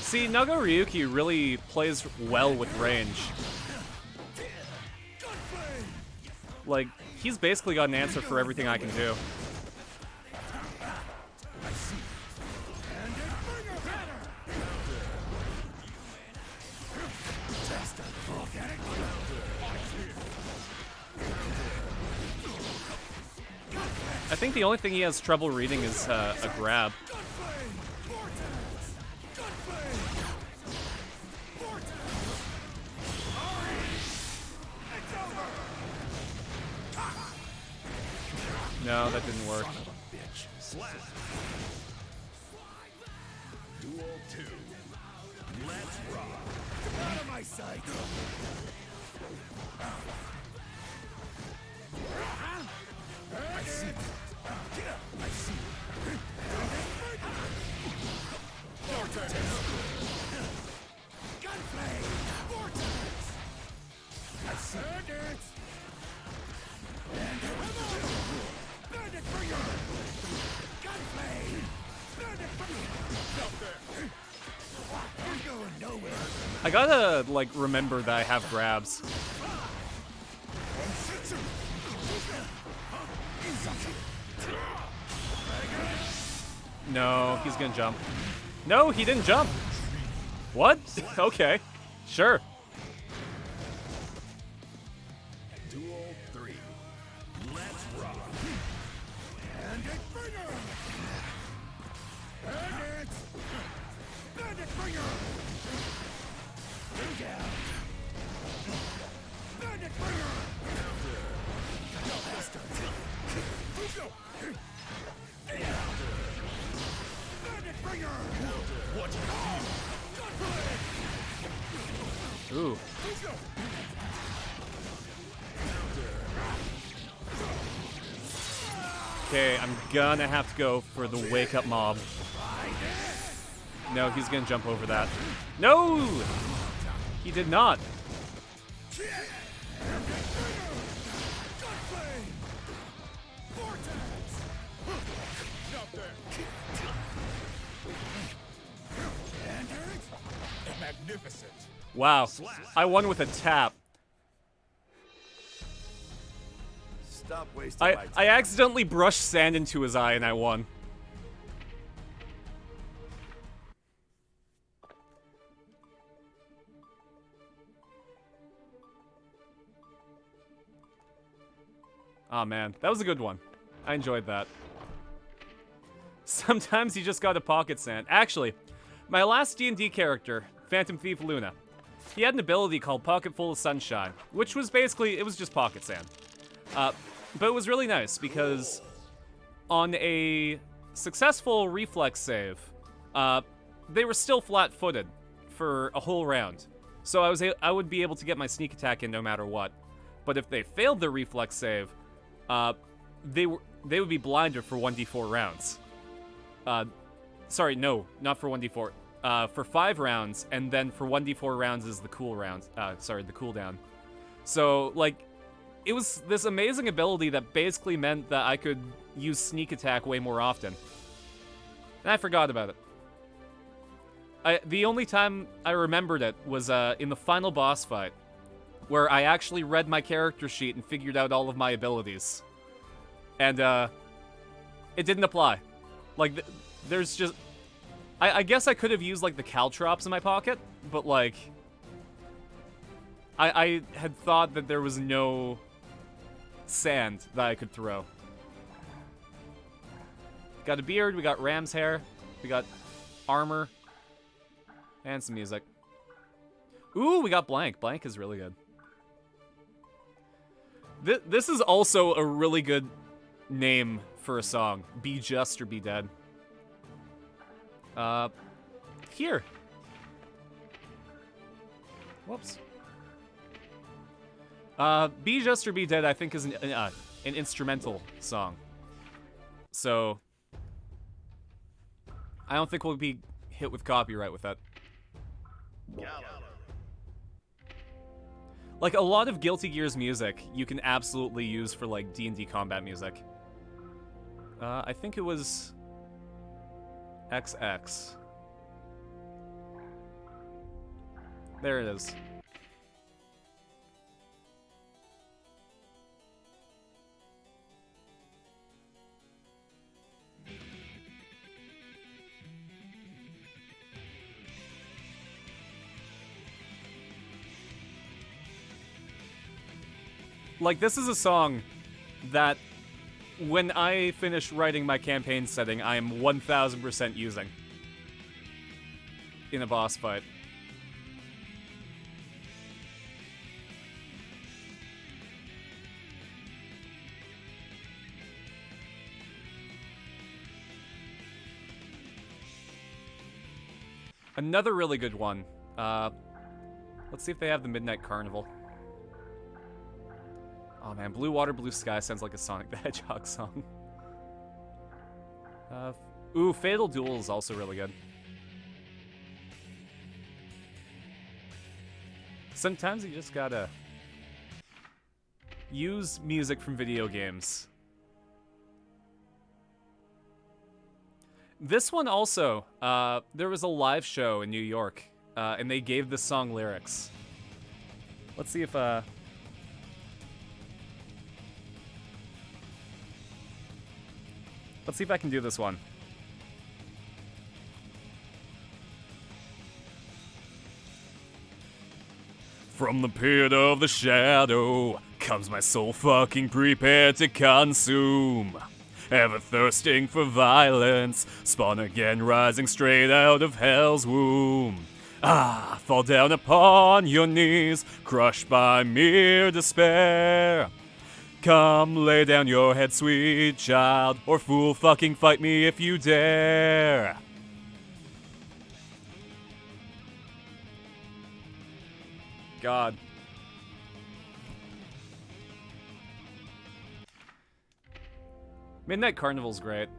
See, Nago Ryuki really plays well with range. Like, he's basically got an answer for everything I can do. I think the only thing he has trouble reading is a grab. No, that didn't work. Duel 2. Let's rock. Out of my sight. I see. I see. Vortex. Gunplay. Vortex. I see. Bandit bringer. Gunplay. Bandit bringer. You're going nowhere. I gotta, like, remember that I have grabs. No, he's gonna jump. No, he didn't jump. What? Okay, sure. Duel 3. Let's rock. Bandit bringer. Bandit. Bandit bringer. Bring down. Bandit bringer. Bandit bringer. What do you? Ooh. Okay, I'm gonna have to go for the wake up mob. No, he's gonna jump over that. No! He did not. Magnificent. Wow. I won with a tap. Stop wasting my time. I accidentally brushed sand into his eye and I won. Aw, man. That was a good one. I enjoyed that. Sometimes you just gotta pocket sand. Actually, my last D&D character, Phantom Thief Luna, he had an ability called Pocket Full of Sunshine, which was basically, it was just pocket sand. But it was really nice because on a successful reflex save, they were still flat-footed for a whole round. So I would be able to get my sneak attack in no matter what. But if they failed their reflex save, they would be blinded for 1d4 rounds. Sorry, no, not for 1d4. For 5 rounds, and then for 1d4 rounds is the cool round. Sorry, the cooldown. So, like, it was this amazing ability that basically meant that I could use sneak attack way more often. And I forgot about it. The only time I remembered it was in the final boss fight, where I actually read my character sheet and figured out all of my abilities. And, it didn't apply. Like, there's just... I guess I could have used, like, the caltrops in my pocket, but, like... I had thought that there was no sand that I could throw. Got a beard, we got ram's hair, we got armor, and some music. Ooh, we got Blank. Blank is really good. This is also a really good name for a song. Be Just or Be Dead. Here. Whoops. Be Just or Be Dead, I think, is an instrumental song. So, I don't think we'll be hit with copyright with that. Like, a lot of Guilty Gear's music you can absolutely use for, like, D&D combat music. I think it was XX. There it is. Like, this is a song that, when I finish writing my campaign setting, I am 1000% using in a boss fight. Another really good one. Let's see if they have the Midnight Carnival. Oh man, Blue Water, Blue Sky sounds like a Sonic the Hedgehog song. Ooh, Fatal Duel is also really good. Sometimes you just gotta use music from video games. This one also, there was a live show in New York, and they gave this song lyrics. Let's see if, let's see if I can do this one. From the pit of the shadow comes my soul fucking prepared to consume. Ever thirsting for violence, spawn again rising straight out of hell's womb. Ah, fall down upon your knees, crushed by mere despair. Come lay down your head, sweet child, or fool fucking fight me if you dare. God. Midnight Carnival's great.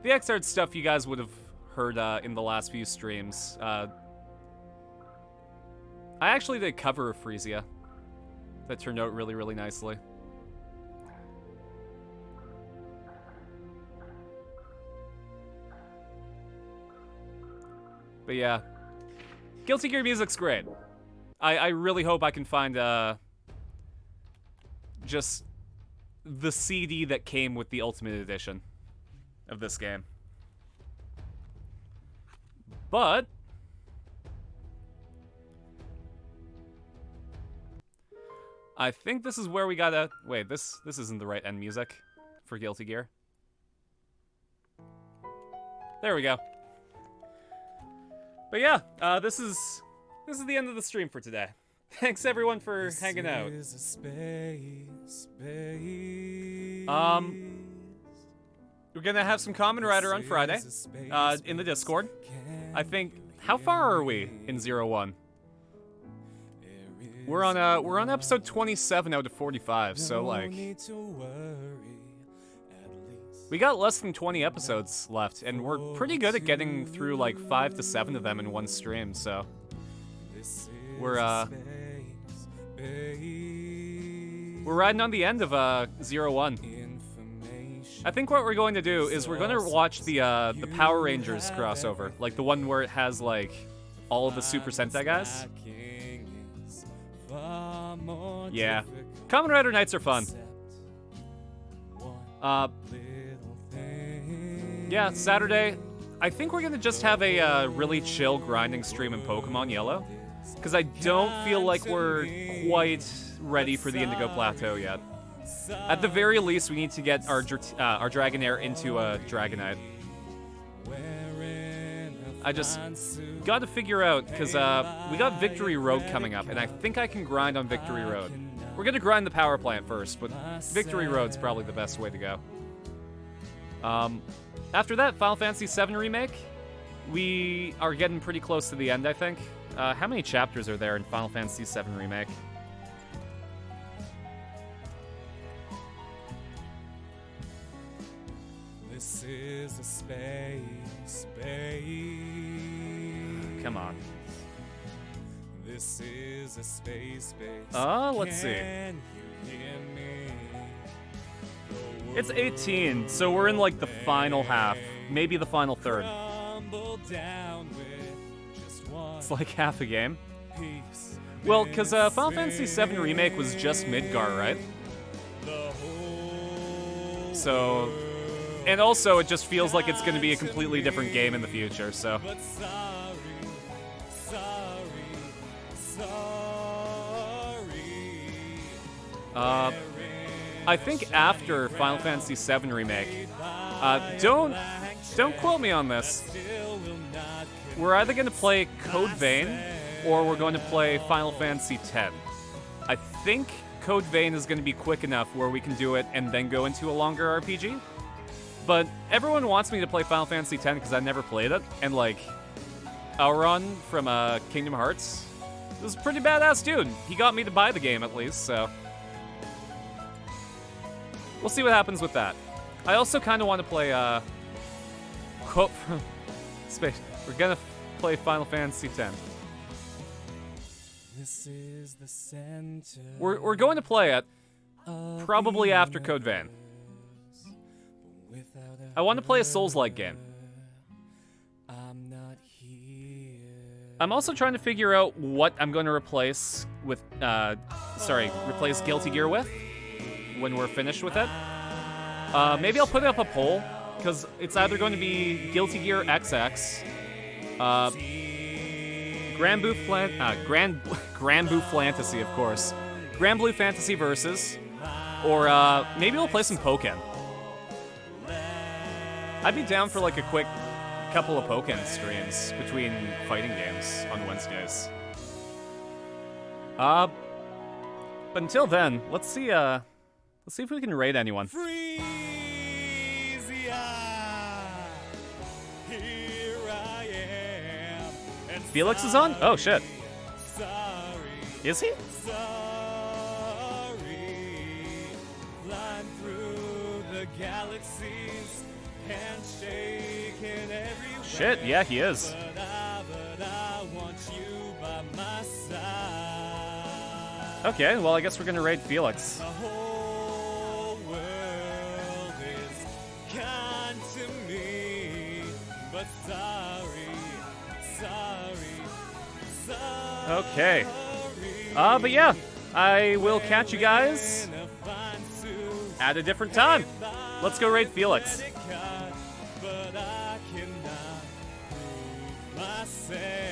The Xrd stuff you guys would have heard in the last few streams. I actually did a cover of Frisia that turned out really, really nicely. But yeah, Guilty Gear music's great. I really hope I can find just the CD that came with the Ultimate Edition of this game. But I think this is where we gotta wait. This isn't the right end music for Guilty Gear. There we go. But yeah, this is the end of the stream for today. Thanks everyone for hanging out. We're gonna have some Kamen Rider on Friday in the Discord. I think, how far are we in 01? We're on episode 27 out of 45, so like we got less than 20 episodes left, and we're pretty good at getting through like 5 to 7 of them in one stream, so we're riding on the end of 01. I think what we're going to do is we're going to watch the Power Rangers crossover, like the one where it has like all of the Super Sentai guys. Yeah, Kamen Rider nights are fun. Yeah, Saturday, I think we're gonna just have a really chill grinding stream in Pokemon Yellow, because I don't feel like we're quite ready for the Indigo Plateau yet. At the very least, we need to get our Dragonair into a Dragonite. I just gotta figure out, because we got Victory Road coming up, and I think I can grind on Victory Road. We're gonna grind the power plant first, but Victory Road's probably the best way to go. After that, Final Fantasy VII Remake. We are getting pretty close to the end, I think. How many chapters are there in Final Fantasy VII Remake? This is a space. Come on. This is a space. Let's see. It's 18, so we're in like the final half, maybe the final third. It's like half a game. Well, because Final Fantasy VII Remake was just Midgar, right? So, and also it just feels like it's going to be a completely different game in the future, so. I think after Final Fantasy VII Remake, don't quote me on this. We're either going to play Code Vein, or we're going to play Final Fantasy X. I think Code Vein is going to be quick enough where we can do it and then go into a longer RPG. But everyone wants me to play Final Fantasy X because I never played it, and like, Elrond from Kingdom Hearts was a pretty badass dude. He got me to buy the game at least, so. We'll see what happens with that. I also kind of want to play, quote from Space. We're gonna play Final Fantasy X. This is the center. We're going to play it probably after Code Vein. I want to play a Souls-like game. I'm also trying to figure out what I'm going to replace with, replace Guilty Gear with when we're finished with it. Maybe I'll put up a poll, because it's either going to be Guilty Gear XX, Grand Blue Fantasy, of course, Grand Blue Fantasy Versus, or maybe we'll play some Pokken. I'd be down for like a quick couple of Pokken streams between fighting games on Wednesdays. But until then, let's see if we can raid anyone. Felix is on? Oh shit. Is he? Shit, yeah, he is. Okay, well, I guess we're gonna raid Felix. Okay. But yeah, I will catch you guys at a different time. Let's go raid Felix. myself.